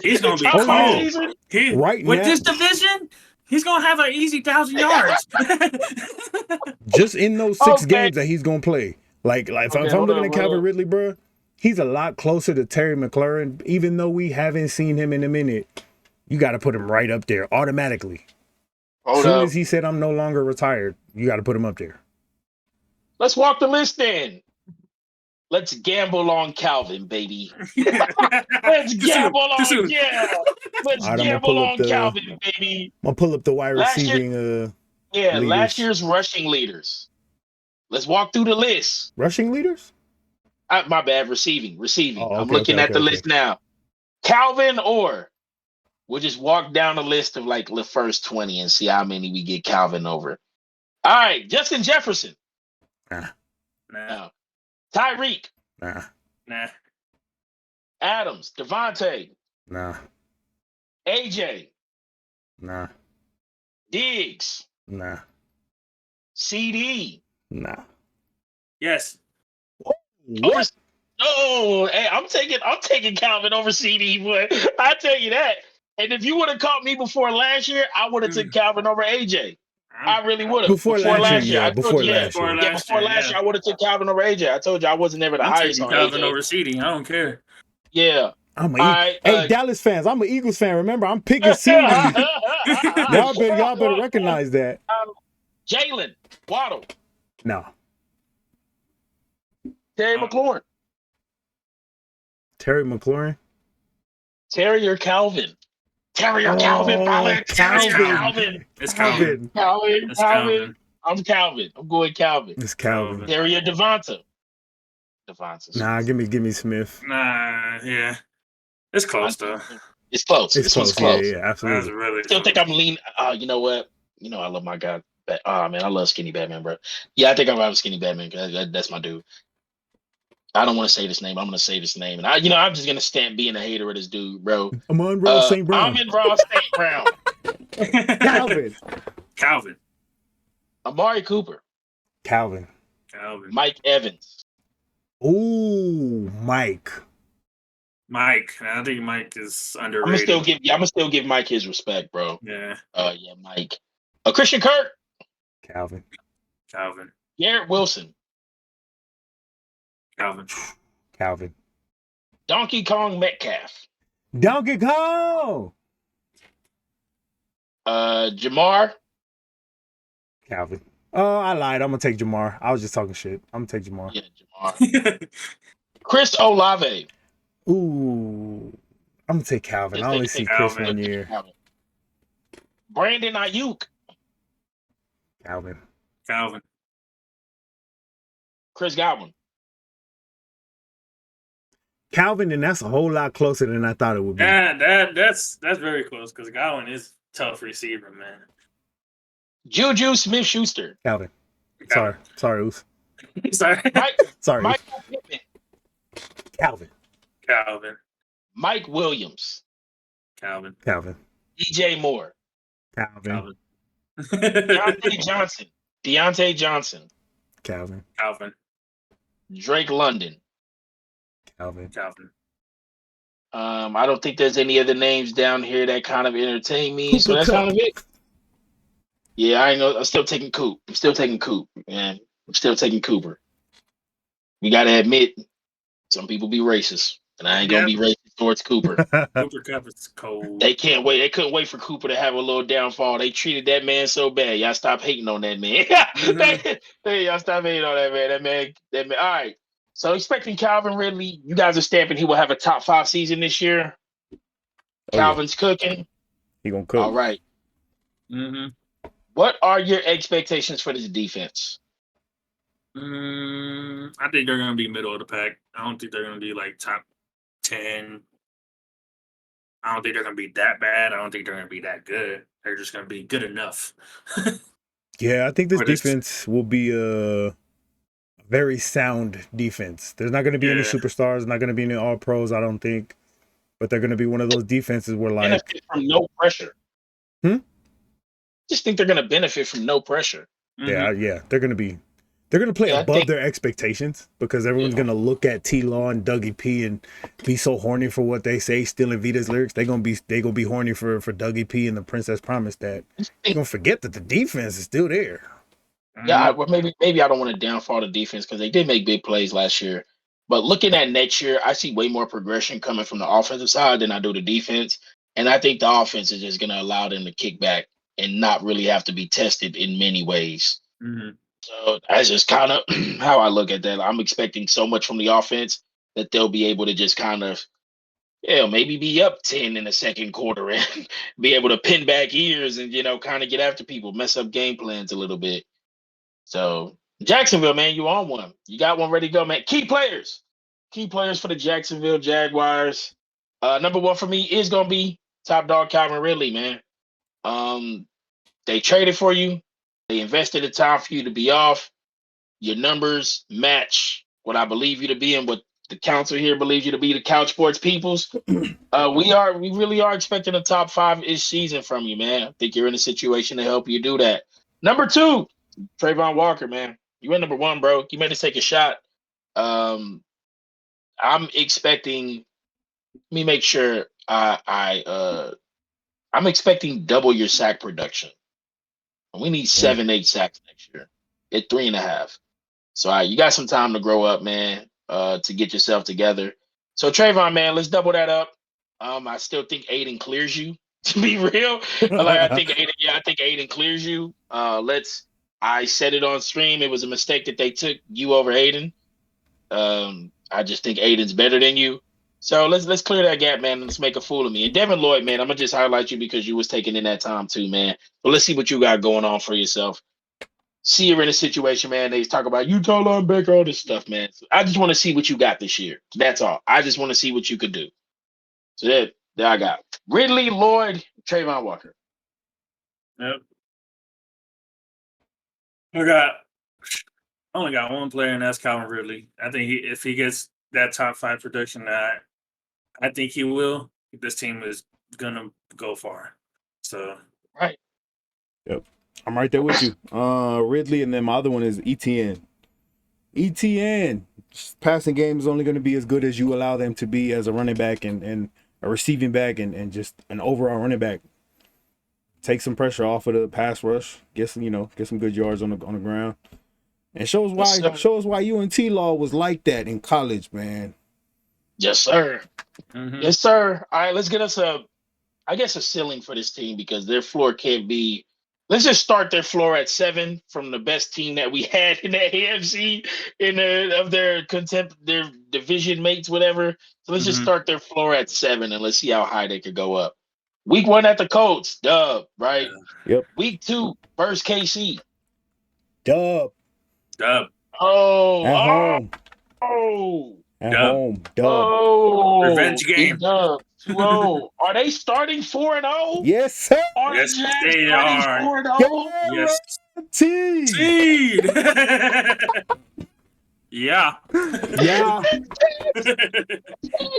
He's gonna be top 5 cold. season? Right with now, this division, he's gonna have an easy 1,000 yards. Just in those 6 games that he's gonna play. Like if I'm looking at Calvin Ridley, bro, he's a lot closer to Terry McLaurin, even though we haven't seen him in a minute. You got to put him right up there automatically. As soon as he said, I'm no longer retired, you got to put him up there. Let's walk the list then. Let's gamble on Calvin, baby. Let's gamble on Calvin, baby. I'm going to pull up the wide receiving. Last year's rushing leaders. Let's walk through the list. Rushing leaders? My bad, receiving. Oh, I'm looking at the list now. Calvin or... We'll just walk down the list of like the first 20 and see how many we get Calvin over. All right, Justin Jefferson. Nah. No. Tyreek. Nah. Adams. Devontae. Nah. AJ. Nah. Diggs. Nah. CD. Nah. Yes. What? Oh, hey, I'm taking Calvin over CD, but I tell you that. And if you would have caught me before last year, I would have took Calvin over AJ. I really would have. Before last year, before last year, I would have took Calvin over AJ. I told you I wasn't ever the highest on Calvin AJ. over CD. I don't care. Yeah. Hey, Dallas fans, I'm an Eagles fan. Remember, I'm picking CD. y'all better recognize that. Jalen Waddle. No. Terry McLaurin. Terry McLaurin. Terry or Calvin. Terry or Calvin, Calvin. It's Calvin. Calvin. I'm Calvin. I'm going Calvin. It's Calvin. Terry or Devonta. Nah, give me Smith. Nah, yeah. It's close though. It's close. It's close. Yeah, absolutely. Really still think I'm leaning. You know what? You know I love my guy. Man, I love Skinny Batman, bro. Yeah, I think I'm having Skinny Batman because that's my dude. I don't want to say this name. I'm going to say this name. And I'm just going to stand being a hater of this dude, bro. Amon-Ra St. Brown. Amon-Ra St. Brown. Calvin. Amari Cooper. Calvin. Mike Evans. Ooh, Mike. I think Mike is underrated. I'm gonna still give Mike his respect, bro. Yeah. Mike. Christian Kirk. Calvin. Garrett Wilson. Calvin. Donkey Kong Metcalf. Donkey Kong. Jamar. Calvin. Oh, I lied. I'm gonna take Jamar. I was just talking shit. I'm gonna take Jamar. Yeah, Jamar. Chris Olave. Ooh, I'm gonna take Calvin. I only see Chris 1 year. Brandon Ayuk. Calvin. Chris Godwin. Calvin, and that's a whole lot closer than I thought it would be. Yeah, that's very close because Godwin is a tough receiver, man. Juju Smith-Schuster. Calvin. Sorry, Oos. Sorry. Sorry. Michael Pittman. Calvin. Mike Williams. Calvin. DJ Moore. Calvin. Deontay Johnson. Calvin. Drake London. Calvin. I don't think there's any other names down here that kind of entertain me, so that's kind of it. Yeah, I know. I'm still taking Coop. Man. I'm still taking Cooper. we got to admit, some people be racist, and I ain't gonna Yeah, be racist towards Cooper. Cooper Cup is cold. They can't wait. They couldn't wait for Cooper to have a little downfall. They treated that man so bad. Y'all stop hating on that man. Y'all stop hating on that man. That man. All right. So expecting Calvin Ridley, you guys are stamping he will have a top 5 season this year. Calvin's cooking. He gonna cook. All right. What are your expectations for this defense? I think they're going to be middle of the pack. I don't think they're going to be like top 10. I don't think they're going to be that bad. I don't think they're going to be that good. They're just going to be good enough. Yeah, I think this defense will be a very sound defense. There's not going to be any superstars, not going to be any all pros, I don't think. But they're going to be one of those defenses where, like, benefit from no pressure. Just think they're going to benefit from no pressure. Yeah, they're going to play above their expectations because everyone's going to look at T-Law and Dougie P and be so horny for what they say, stealing Vita's lyrics. They're going to be horny for Dougie P and the Princess Promise that they're going to forget that the defense is still there. Yeah, maybe I don't want to downfall the defense because they did make big plays last year. But looking at next year, I see way more progression coming from the offensive side than I do the defense. And I think the offense is just going to allow them to kick back and not really have to be tested in many ways. So that's just kind of how I look at that. I'm expecting so much from the offense that they'll be able to just kind of, maybe be up 10 in the second quarter and be able to pin back ears and, kind of get after people, mess up game plans a little bit. So Jacksonville, man, you on one. You got one ready to go, man. Key players for the Jacksonville Jaguars. Number one for me is going to be top dog Calvin Ridley, man. They traded for you. They invested the time for you to be off. Your numbers match what I believe you to be and what the council here believes you to be, the Couch Sports Peoples. We really are expecting a top 5-ish season from you, man. I think you're in a situation to help you do that. Number 2, Trayvon Walker, man. You went number 1, bro. You made us take a shot. I'm expecting. Let me make sure I'm expecting double your sack production. We need 7-8 sacks next year at 3.5. So you got some time to grow up, man, to get yourself together. So Trayvon, man, let's double that up. I still think Aiden clears you. To be real, I think Aiden clears you. I said it on stream. It was a mistake that they took you over Aiden. I just think Aiden's better than you. So let's clear that gap, man. Let's make a fool of me. And Devin Lloyd, man, I'm gonna just highlight you because you was taking in that time too, man. But let's see what you got going on for yourself. See you're in a situation, man. They talk about Utah linebacker, all this stuff, man. So I just want to see what you got this year. That's all. I just want to see what you could do. So there I got Ridley, Lloyd, Trayvon Walker. Yep. I only got one player, and that's Calvin Ridley. I think if he gets that top 5 production, I think he will. This team is gonna go far. So right. Yep. I'm right there with you. Ridley, and then my other one is ETN. Passing game is only going to be as good as you allow them to be as a running back and a receiving back and just an overall running back. Take some pressure off of the pass rush. Get some good yards on the ground. And shows why you and T-Law was like that in college, man. Yes, sir. Yes, sir. All right, let's get us a ceiling for this team because their floor can't be. Let's just start their floor at 7 from the best team that we had in the AFC of their division mates, whatever. So let's just start their floor at 7 and let's see how high they could go up. Week 1 at the Colts, dub, right? Yep. Week 2 versus KC, dub. Oh, at home. At home, dub. Oh, revenge game. Dub. 2-0. Are they starting 4-0? Yes, sir. Yes, they are. 4-0? Yes. Teed. Yeah.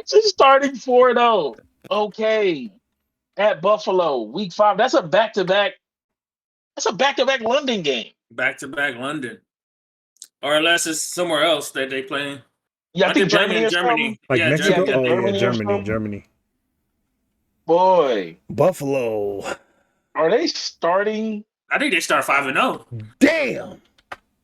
Just starting 4-0. Okay. At Buffalo, week 5. That's a back-to-back London game. Back-to-back London. Or unless it's somewhere else that they play. Yeah, I think Germany. Like Mexico? Germany. Germany. Boy. Buffalo. Are they starting? I think they start 5-0. Damn.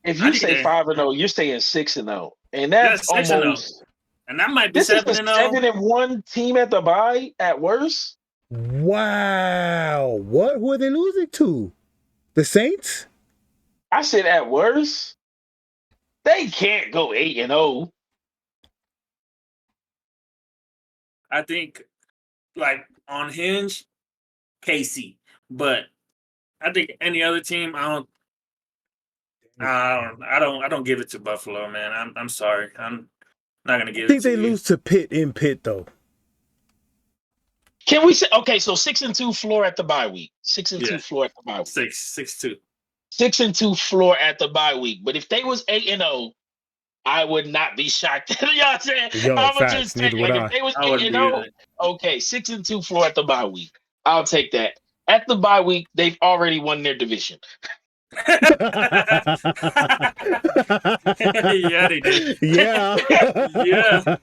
If you say 5-0, you're saying 6-0. And that's 6-0. almost. And that might be This is a 7-0. 7-1 team at the bye at worst. Wow. What? Who are they losing to? The Saints? I said at worst. They can't go 8-0. I think, like on Hinge, KC, but I think any other team, I don't give it to Buffalo, man. I'm sorry, I'm not gonna give I think it to they you. lose to Pitt in Pitt though. Can we say okay? So 6-2 floor at the bye week. 6-2 Yeah. floor at the bye week. 6-2. 6-2 floor at the bye week. But if they was 8-0, I would not be shocked. You know what I'm saying? Yo, I'm gonna facts, just take neither would like if they was I wouldn't be 8-0, either. okay, 6-2 floor at the bye week. I'll take that. At the bye week, they've already won their division. Yeah, they did. Yeah. Yeah.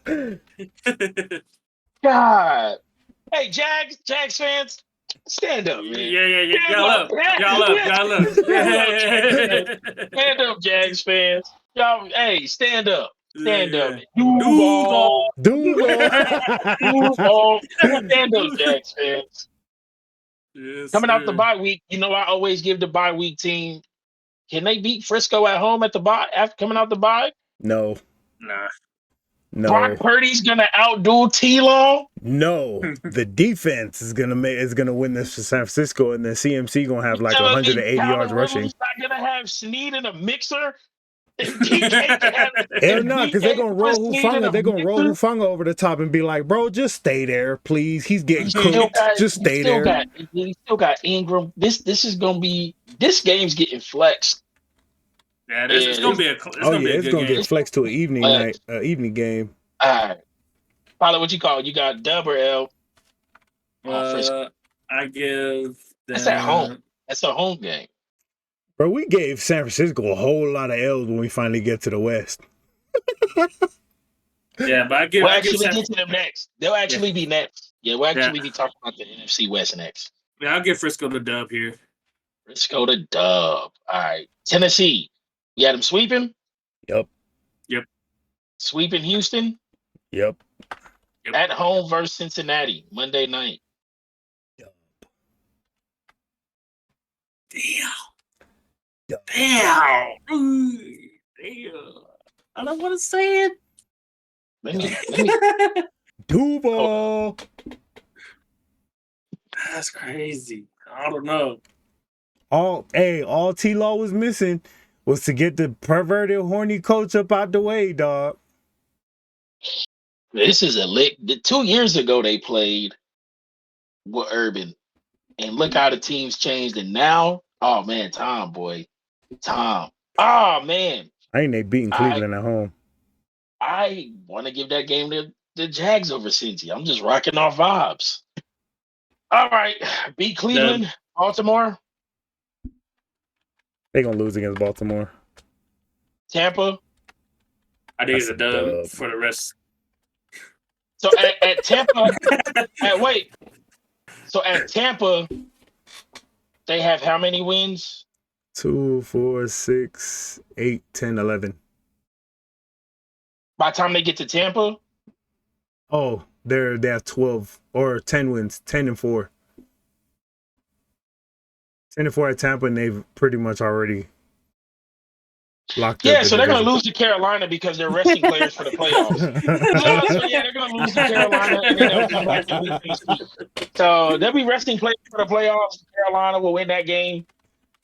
God. Hey, Jags fans, stand up, man. Yeah. Stand Y'all up. Stand up, Jags fans. Y'all, hey, stand up. Stand up. Duval. Duval. Stand up, Jags fans. Yes, Coming out the sir. bye week, you know I always give the bye week team. Can they beat Frisco at home at the bye after coming out the bye? No. Nah. Brock Purdy's gonna outdo T-Law. No. The defense is gonna win this for San Francisco, and then CMC gonna have like 180 yards rushing. Not gonna have Snead in a mixer. Hell no, because they're gonna roll Hufanga. They're gonna roll Hufanga over the top and be like, "Bro, just stay there, please. He's getting cooked. Just stay there." He still got Ingram. This game's getting flexed. Yeah, it's gonna be a good game. It's gonna get flexed to an evening game. All right, Paulo, what you call it? You got dub or L? I give. That's at home. That's a home game. Bro, we gave San Francisco a whole lot of L's when we finally get to the West. Yeah, but we'll actually get to them next. They'll actually be next. Yeah, we'll actually be talking about the NFC West next. Yeah, I'll give Frisco the dub here. Frisco the dub. All right. Tennessee. You had them sweeping? Yep. Sweeping Houston? Yep. At home versus Cincinnati, Monday night. Yep. Damn. I don't want to say it. Let me Duval. That's crazy. I don't know. All T-Law was missing was to get the perverted, horny coach up out the way, dog. This is a lick. 2 years ago they played with Urban, and look how the team's changed. And now, oh man, Tom. Oh man, Ain't they beating Cleveland at home? I want to give that game to the Jags over Cincy. I'm just rocking off vibes. All right, beat Cleveland, Baltimore. They gonna lose against Baltimore. Tampa. I think it's a dub for the rest. So at Tampa, So at Tampa, they have how many wins? 2, 4, 6, 8, 10, 11. By the time they get to Tampa? Oh, they have 12 or 10 wins, 10-4. 10-4 at Tampa, and they've pretty much already locked up. Yeah, so they're going to lose to Carolina because they're resting players for the playoffs. So yeah, they're going to lose to Carolina, and then they'll come back and lose. So they'll be resting players for the playoffs. Carolina will win that game,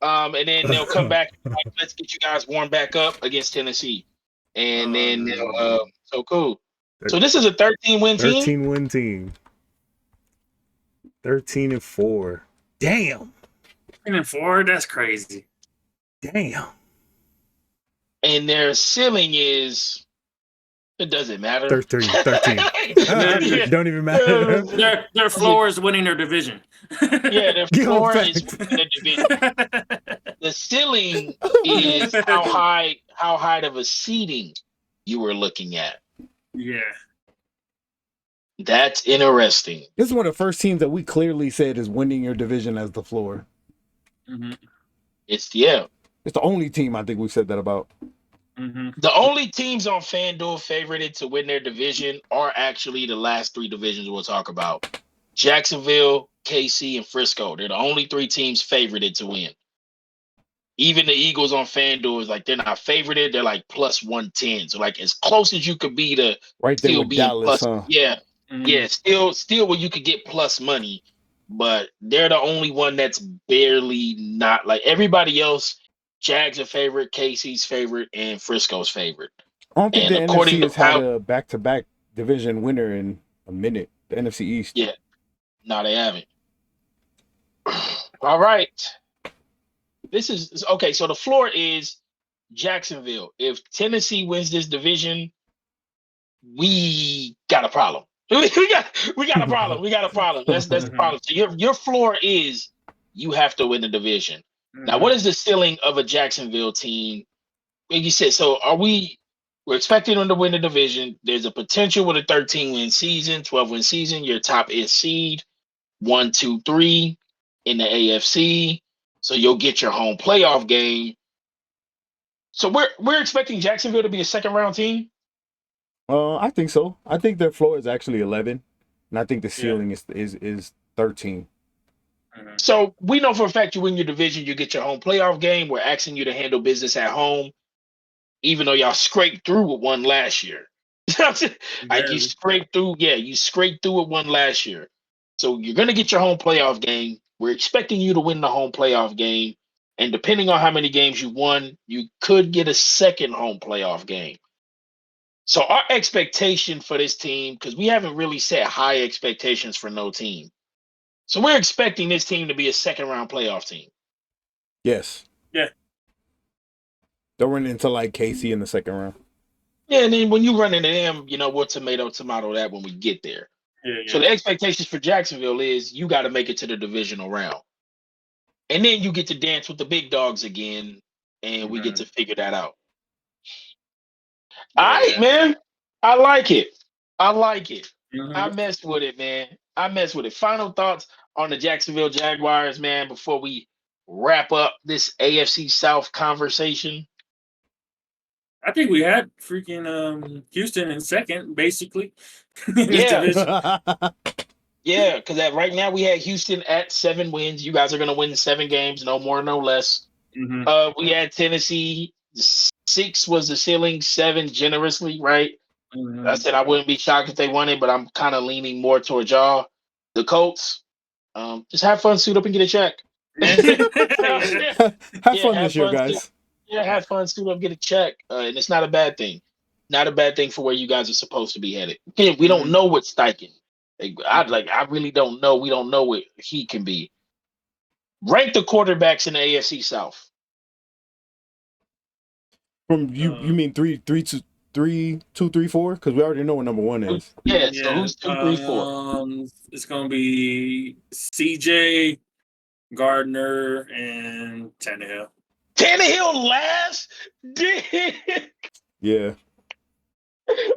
and then they'll come back. Like, let's get you guys warmed back up against Tennessee, and then they'll. So cool. So this is a 13-win team. 13-win team. 13-4. Damn. 13-4. That's crazy. Damn. And their ceiling is. It doesn't matter. 13. Don't even matter. Their floor is winning their division. Yeah, their floor is winning their division. The ceiling is how high of a seeding you were looking at. Yeah. That's interesting. This is one of the first teams that we clearly said is winning your division as the floor. Mm-hmm. It's the only team I think we've said that about. The only teams on FanDuel favorited to win their division are actually the last three divisions we'll talk about. Jacksonville, KC, and Frisco. They're the only three teams favorited to win. Even the Eagles on FanDuel is like they're not favorited. They're like plus 110. So like as close as you could be to Right there still with being Dallas, plus. huh? Yeah. Still where you could get plus money. But they're the only one that's barely not like everybody else. Jags are favorite, KC's favorite, and Frisco's favorite. I don't think And the according NFC to has had a back-to-back division winner in a minute. The NFC East. Yeah, no, they haven't. All right. This is okay. So the floor is Jacksonville. If Tennessee wins this division, we got a problem. we got a problem. We got a problem. That's the problem. So your floor is you have to win the division. Now, what is the ceiling of a Jacksonville team? Like you said, so we're expecting them to win the division. There's a potential with a 13-win season, 12-win season. Your top is seed 1, 2, 3 in the AFC. So you'll get your home playoff game. So we're expecting Jacksonville to be a second-round team. I think so. I think their floor is actually 11, and I think the ceiling is 13. So we know for a fact you win your division, you get your home playoff game. We're asking you to handle business at home, even though y'all scraped through with one last year. Like you scraped through with one last year. So you're gonna get your home playoff game. We're expecting you to win the home playoff game. And depending on how many games you won, you could get a second home playoff game. So our expectation for this team, because we haven't really set high expectations for no team. So we're expecting this team to be a second-round playoff team. Yes. Yeah. They'll run into like KC in the second round. Yeah, and then when you run into them, we'll tomato that when we get there. Yeah. So the expectations for Jacksonville is you got to make it to the divisional round. And then you get to dance with the big dogs again, and we get to figure that out. All right, man. I like it. I messed with it, man. Final thoughts on the Jacksonville Jaguars, man, before we wrap up this AFC South conversation. I think we had freaking Houston in second, basically. In this division. Yeah, because right now we had Houston at 7 wins. You guys are going to win 7 games, no more, no less. We had Tennessee. 6 was the ceiling, 7 generously, right? I said I wouldn't be shocked if they won it, but I'm kind of leaning more towards y'all. The Colts, just have fun, suit up, and get a check. Have fun this year, guys. Have fun, suit up, get a check, and it's not a bad thing. Not a bad thing for where you guys are supposed to be headed. Again, we don't know what's Steichen. I really don't know. We don't know what he can be. Rank the quarterbacks in the AFC South. From you mean 3, 2, 3, 4? Because we already know what number 1 is. Yeah. So who's 2, 3, 4? It's gonna be CJ, Gardner, and Tannehill. Tannehill last? Yeah.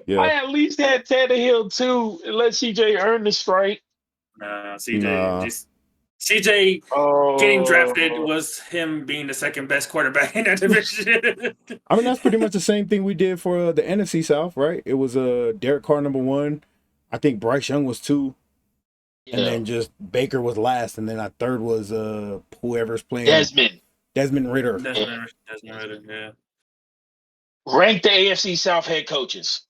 I at least had Tannehill too, and let CJ earn the strike. CJ getting drafted was him being the second best quarterback in that division. I mean, that's pretty much the same thing we did for the NFC South, right? It was Derek Carr number 1. I think Bryce Young was 2. Yeah. And then just Baker was last, and then our third was whoever's playing. Desmond Ridder. Desmond Ridder, yeah. Rank the AFC South head coaches.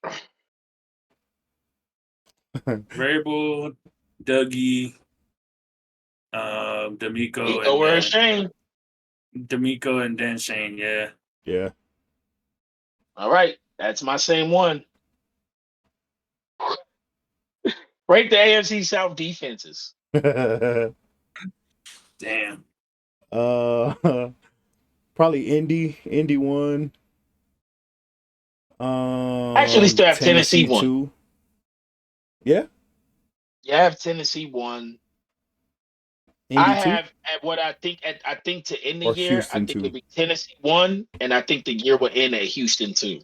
Vrabel, Dougie, D'Amico, and Shane. D'Amico and then Shane, yeah. Yeah. All right, that's my same one. Rank the AFC South defenses. Damn. Probably Indy 1. Actually, still have Tennessee 1. 2. Yeah. Yeah, I have Tennessee 1. Indy I 2? have at what I think to end the Or year, Houston I think 2. it'll be Tennessee 1, and I think the year will end at Houston 2.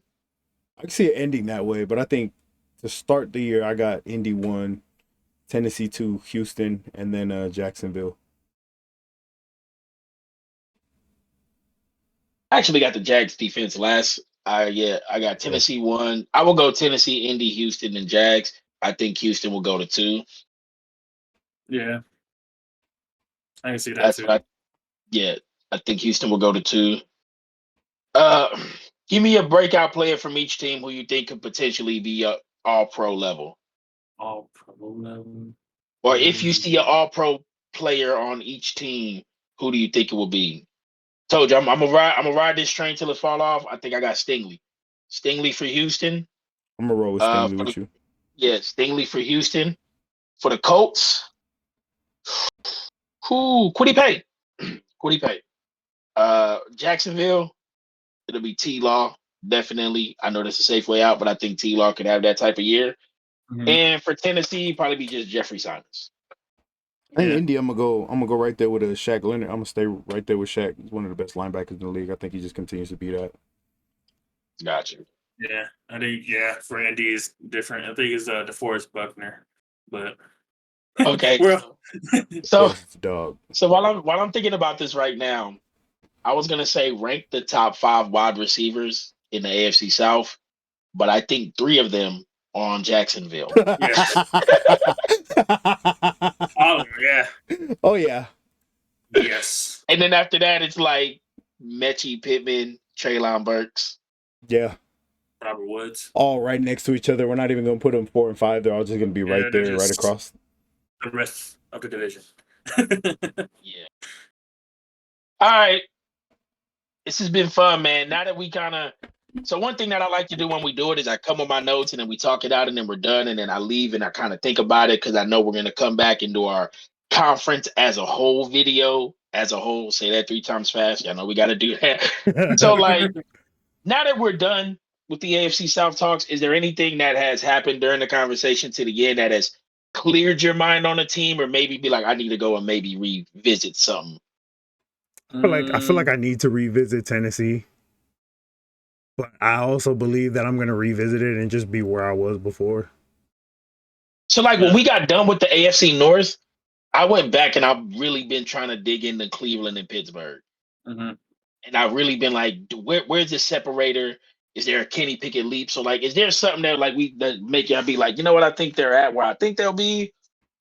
I can see it ending that way, but I think to start the year, I got Indy 1, Tennessee 2, Houston, and then Jacksonville. I actually got the Jags defense last. I got Tennessee 1. I will go Tennessee, Indy, Houston, and Jags. I think Houston will go to 2. Yeah, I can see that That's too. what I think Houston will go to 2. Uh, give me a breakout player from each team who you think could potentially be a all pro level. All pro level. Or if you see an all pro player on each team, who do you think it will be? Told you I'm gonna ride this train till it fall off. I think I got Stingley. Stingley for Houston. I'm gonna roll with Stingley with you. Yeah, Stingley for Houston. For the Colts, Quiddy Pay. Quiddy Pay. Jacksonville, it'll be T Law. Definitely. I know that's a safe way out, but I think T Law could have that type of year. Mhm. And for Tennessee, probably be just Jeffrey Simons. I think Indy, I'm gonna go right there with a Shaq Leonard. I'm gonna stay right there with Shaq. He's one of the best linebackers in the league. I think he just continues to be that. Gotcha. Yeah, I think for Indy is different. I think it's DeForest Buckner, but Okay. well, So dog. So while I'm thinking about this right now, I was gonna say rank the top 5 wide receivers in the AFC South, but I think 3 of them are on Jacksonville. oh yeah, Oh yeah. yes. And then after that, it's like Mechie Pittman, Treylon Burks. Yeah. Robert Woods. All right next to each other. We're not even gonna put them 4 and 5. They're all just gonna be right there, right across. The rest of the division. Yeah. All right. This has been fun, man. Now that we so one thing that I like to do when we do it is I come with my notes and then we talk it out and then we're done and then I leave and I kind of think about it because I know we're gonna come back and do our conference as a whole video as a whole. Say that 3 times fast. I know we got to do that. So like now that we're done with the AFC South talks, is there anything that has happened during the conversation to the end that has cleared your mind on a team or maybe be like, I need to go and maybe revisit something? I feel like I need to revisit Tennessee, but I also believe that I'm going to revisit it and just be where I was before. So like when we got done with the AFC North, I went back and I've really been trying to dig into Cleveland and Pittsburgh. Mm-hmm. And I've really been like, where's the separator? Is there a Kenny Pickett leap? So like, is there something that like that make y'all be like, you know what, I think they're at where I think they'll be?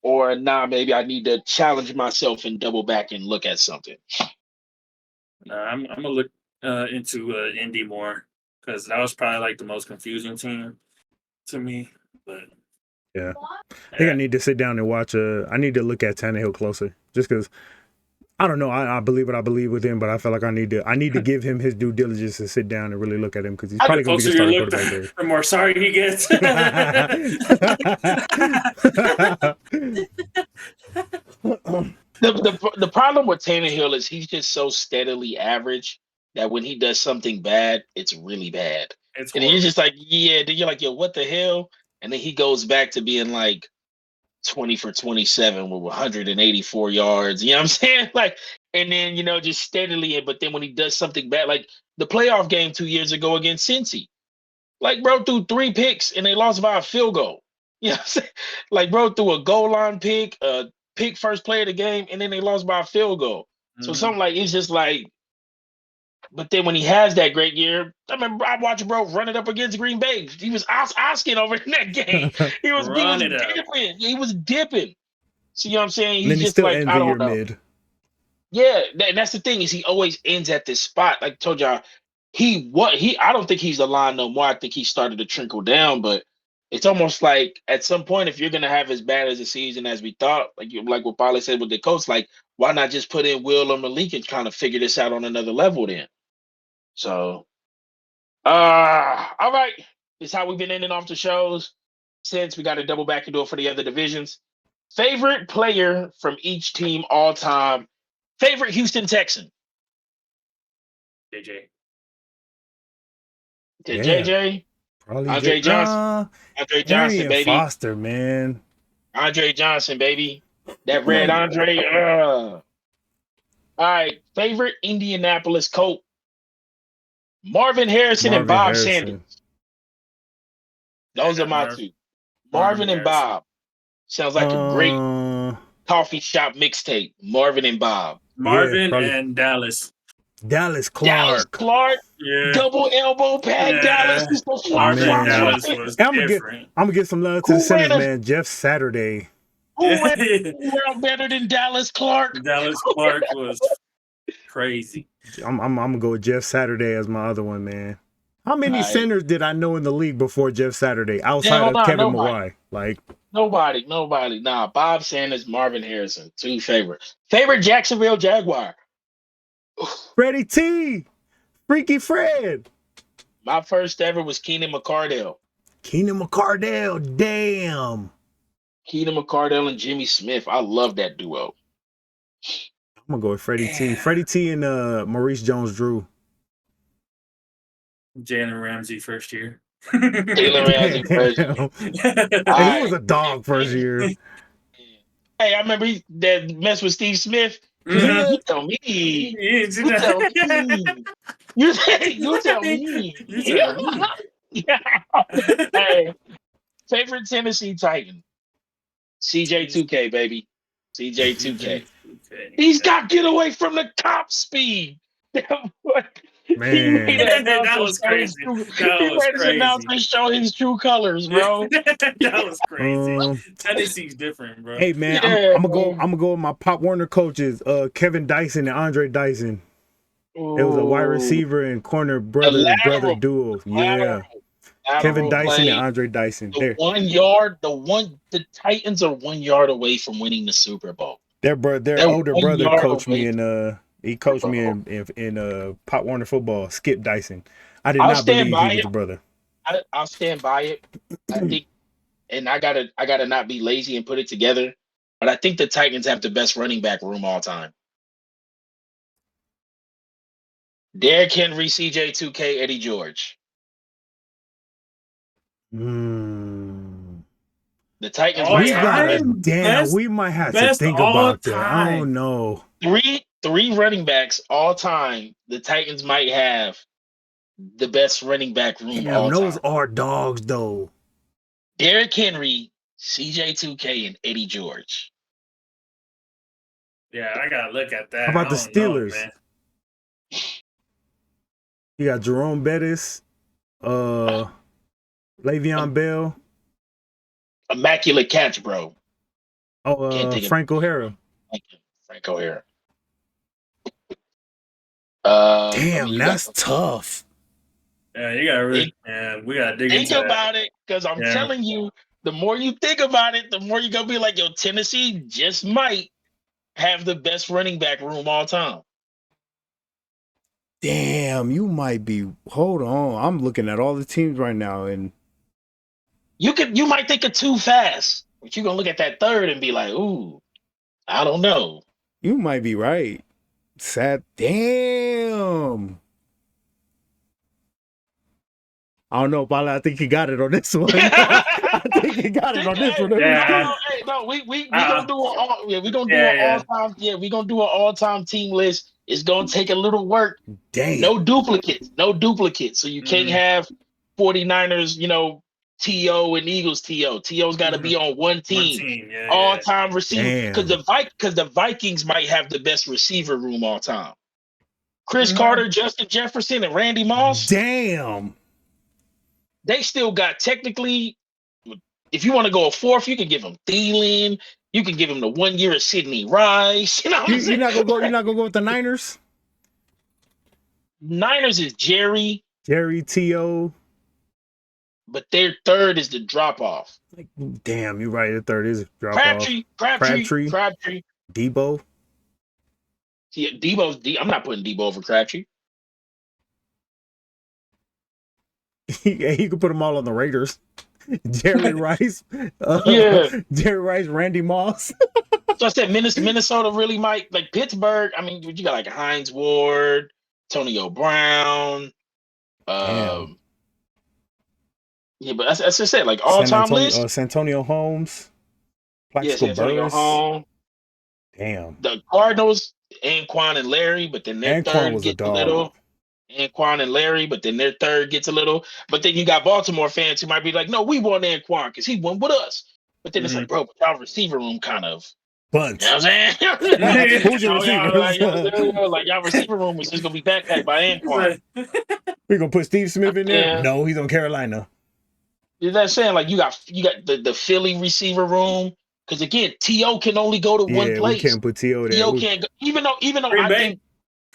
Or maybe I need to challenge myself and double back and look at something. I'm gonna look into Indy more because that was probably like the most confusing team to me. But yeah, I think I need to sit down and watch. I need to look at Tannehill closer, just because I don't know. I believe what I believe with him, but I feel like I need to give him his due diligence and sit down and really look at him because he's probably going to be the starting quarterback there. The more sorry he gets. The problem with Tannehill is he's just so steadily average that when he does something bad, it's really bad. And you're just like, yeah, then you're like, yo, what the hell? And then he goes back to being like 20 for 27 with 184 yards. You know what I'm saying? Like, and then, just steadily. But then when he does something bad, like the playoff game 2 years ago against Cincy, like, bro, threw 3 picks and they lost by a field goal. You know what I'm saying? Like, bro, threw a goal line pick, pick first play of the game, and then they lost by a field goal. Mm-hmm. So something like, it's just like, but then when he has that great year, I remember I watched bro run it up against Green Bay. He was asking over in that game. He was dipping. He was dipping. See what I'm saying? He's just like, I don't know. Mid. Yeah, that's the thing is he always ends at this spot. Like I told y'all, I don't think he's the line no more. I think he started to trickle down, but it's almost like at some point, if you're gonna have as bad as a season as we thought, like what Polly said with the Colts, like why not just put in Will or Malik and kind of figure this out on another level then? So, all right. This is how we've been ending off the shows since we got to double back and do it for the other divisions. Favorite player from each team all time. Favorite Houston Texan. JJ. JJ. Probably Andre Johnson. Andre Johnson, baby. Foster, man. Andre Johnson, baby. That red Andre. All right. Favorite Indianapolis Colt. Marvin Harrison and Bob Sanders. Those are my 2. Marvin and Bob. Sounds like a great coffee shop mixtape. Marvin and Bob. Marvin and Dallas. Dallas Dallas Clark. Clark, Yeah. double elbow pad. Yeah. Dallas is the flop, Marvin flop, Dallas flop. was I'm different. gonna get some love to the Who ran centers, a man. Jeff Saturday. who ran around better than Dallas Clark? Dallas Clark was crazy. I'm gonna go with Jeff Saturday as my other one, man. How many All right. centers did I know in the league before Jeff Saturday outside Hell of nah, Kevin nobody. Mawae? Like Nobody. Nah, Bob Sanders, Marvin Harrison, two favorites. Favorite Jacksonville Jaguar. Freddie T, Freaky Fred, My first ever was Keenan McCardell. Keenan McCardell. Damn. Keenan McCardell and Jimmy Smith. I love that duo. I'm gonna go with Freddie T. Freddie T and Maurice Jones-Drew. Jalen Ramsey first year. Jalen Ramsey first year. Hey, he was a dog first year. Hey, I remember that mess with Steve Smith. Mhm. You tell me. You You tell me. You tell me. You tell me. Yeah. Hey, favorite Tennessee Titan. CJ2K, baby. CJ2K. He's got get away from the cop speed. That boy, Man. he made an That was crazy. announcement show his true colors, bro. That was crazy. Tennessee's different, bro. Hey man, Yeah, I'm gonna go with my Pop Warner coaches, Kevin Dyson and Andre Dyson. It was a wide receiver and corner brother duo. Yeah. Kevin Dyson and Andre Dyson. The Titans are 1 yard away from winning the Super Bowl. Their older 1 brother yard coached me away. he coached me in Pop Warner football, Skip Dyson. I did I'll not stand believe by he was it. the brother. I'll stand by it. I think, and I gotta not be lazy and put it together. But I think the Titans have the best running back room all time. Derrick Henry, CJ2K, Eddie George. The Titans might have we might have to think about that. I don't know. Three running backs all time. The Titans might have the best running back room all time. Those are dogs though. Derrick Henry, CJ2K, and Eddie George. Yeah, I gotta look at that. How about the Steelers? You got Jerome Bettis, Le'Veon Bell. Immaculate catch, bro. Frank O'Hara. Frank O'Hara. Damn, that's tough. Yeah, you gotta really. We gotta dig into think about it, because I'm telling you, the more you think about it, the more you're gonna be like, yo, Tennessee just might have the best running back room all time. Damn, you might be. Hold on, I'm looking at all the teams right now, and you might think of too fast, but you're gonna look at that third and be like, ooh, I don't know. You might be right. Sad. Damn. I don't know, Bala. I think he got it on this one. I think he got it on this one. Yeah. No, we gonna do an all-time. Yeah, we gonna do an all-time team list. It's gonna take a little work. Damn. No duplicates. So you can't have 49ers, TO and Eagles TO. TO's got to be on one team. All-time receiver. Because the Vikings might have the best receiver room all time. Chris Carter, Justin Jefferson, and Randy Moss. Damn. They still got technically, if you want to go a fourth, you can give them Thielen. You can give them the 1 year of Sidney Rice. You know what I'm saying? You're not gonna go with the Niners? Niners is Jerry, T.O. But their third is the drop off. Damn, you're right. The third is a drop off. Crabtree. Debo. Yeah, I'm not putting Debo over Crabtree. He could put them all on the Raiders. Jerry Rice. Jerry Rice, Randy Moss. So I said Minnesota really might, like Pittsburgh. I mean, you got like Hines Ward, Antonio Brown. Yeah, but as I said, like all-time list. Santonio Holmes. Santonio Holmes. Damn. The Cardinals, Anquan and Larry, but then their third gets a little. Anquan and Larry, but then their third gets a little. But then you got Baltimore fans who might be like, no, we want Anquan because he won with us. But then it's like, bro, our receiver room kind of Bunch. You know what I'm saying? Who's your receivers? Like y'all receiver room is just gonna be backpacked by Anquan. We gonna put Steve Smith in there? Yeah. No, he's on Carolina. You know what I'm saying? Like you got the Philly receiver room. Because again, T.O. can only go to one Yeah, place. we can't put T.O. there. T.O. can't go, even though Green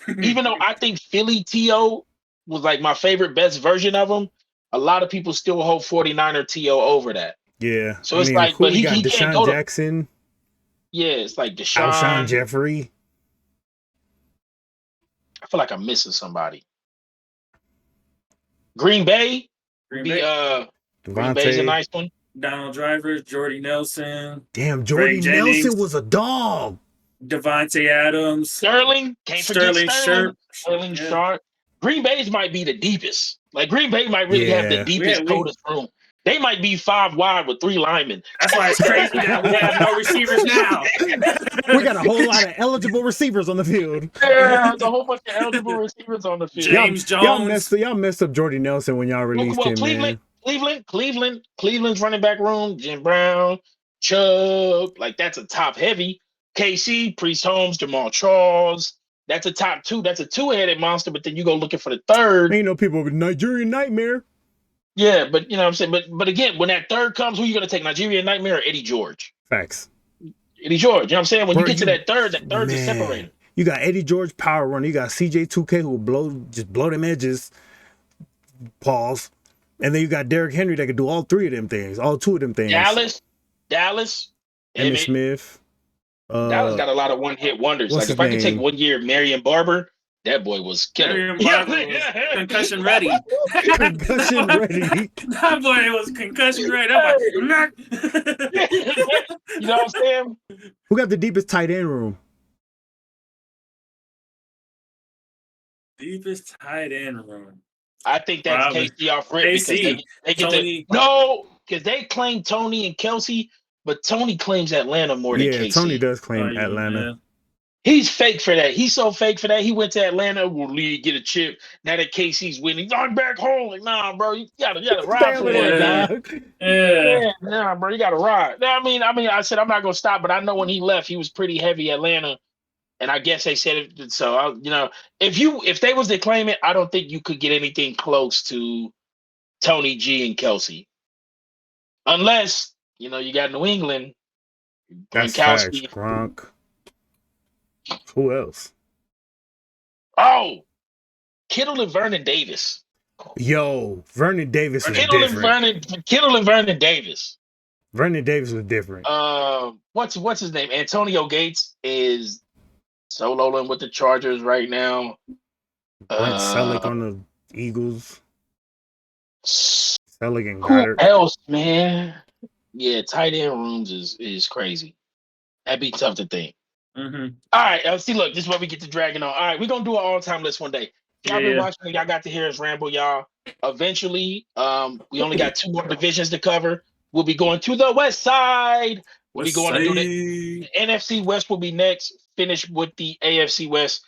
I think Philly T.O. was like my favorite best version of him. A lot of people still hold 49er T.O. over that. Yeah. So it's like, who but we he got? can't Deshaun go to. Jackson, Yeah, it's like Alshon Deshaun. Jeffrey. I feel like I'm missing somebody. Green Bay would be Green Bay's a Devontae. nice one. Donald Driver, Jordy Nelson, Damn, Jordy Greg Jennings. Nelson was a dog. Devontae Adams, Sterling, can't forget Sterling. Sterling Sterling Sharp. Green Bay's might be the deepest. Like Green Bay might really have the deepest coldest room. They might be 5 wide with 3 linemen. That's why it's crazy that we have no receivers now. We got a whole lot of eligible receivers on the field. Yeah, there's a whole bunch of eligible receivers on the field. James Jones. Y'all messed up Jordy Nelson when y'all released him, man. Cleveland's running back room, Jim Brown, Chubb, like that's a top heavy. KC, Priest Holmes, Jamal Charles. That's a top 2. That's a 2-headed monster, but then you go looking for the third. Ain't no people with Nigerian Nightmare. Yeah, but you know what I'm saying? But again, when that third comes, who you gonna take? Nigerian Nightmare or Eddie George? Facts. Eddie George, you know what I'm saying? When you get to that third's man, a separator. You got Eddie George power runner. You got CJ2K who will blow them edges. Pause. And then you got Derrick Henry that can do all 3 of them things, all 2 of them things. Dallas, Emmitt Smith. Dallas got a lot of one-hit wonders. Like if I could take 1 year, Marion Barber, that boy was killer. Concussion ready. Concussion ready. That boy was concussion ready. I'm like, you know what I'm saying? Who got the deepest tight end room? Deepest tight end room. I think that's Probably. KC off rip because they get Tony. because they claim Tony and Kelsey, but Tony claims Atlanta more than KC. Yeah, Tony does claim Atlanta. Yeah. He's fake for that. He's so fake for that. He went to Atlanta, will lead, get a chip. Now that KC's winning, I'm back home. Like, nah, bro, you gotta ride for that. Yeah, nah, bro, you gotta ride. I mean, I said I'm not gonna stop, but I know when he left, he was pretty heavy Atlanta, and I guess they said it. So if they was to claim it, I don't think you could get anything close to Tony G and Kelsey, unless you got New England. That's facts. Gronk. Who else? Oh, Kittle and Vernon Davis. Yo, Vernon Davis is different. Kittle and Vernon Davis. Vernon Davis was different. What's his name? Antonio Gates is soloing with the Chargers right now. Brent Selleck on the Eagles. Selleck and Who Goddard. else, man? Yeah, tight end rooms is crazy. That'd be tough to think. Mm-hmm. All right, see, look, this is where we get to dragging on. All right, we're gonna do an all-time list one day. Y'all been watching, y'all got to hear us ramble, y'all. Eventually, we only got 2 more divisions to cover. We'll be going to the West Side. We'll be going to do the NFC West will be next. Finish with the AFC West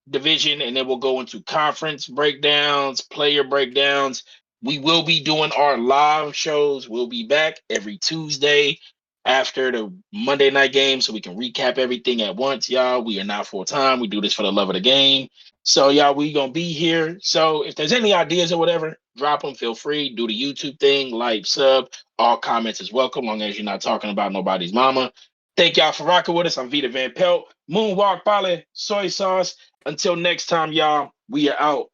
division, and then we'll go into conference breakdowns, player breakdowns. We will be doing our live shows. We'll be back every Tuesday after the Monday night game so we can recap everything at once, y'all. We are not full-time. We do this for the love of the game. So, y'all, we going to be here. So, if there's any ideas or whatever, drop them. Feel free. Do the YouTube thing. Like, sub. All comments is welcome, long as you're not talking about nobody's mama. Thank y'all for rocking with us. I'm Vita Van Pelt. Moonwalk, Bale, Soy Sauce. Until next time, y'all, we are out.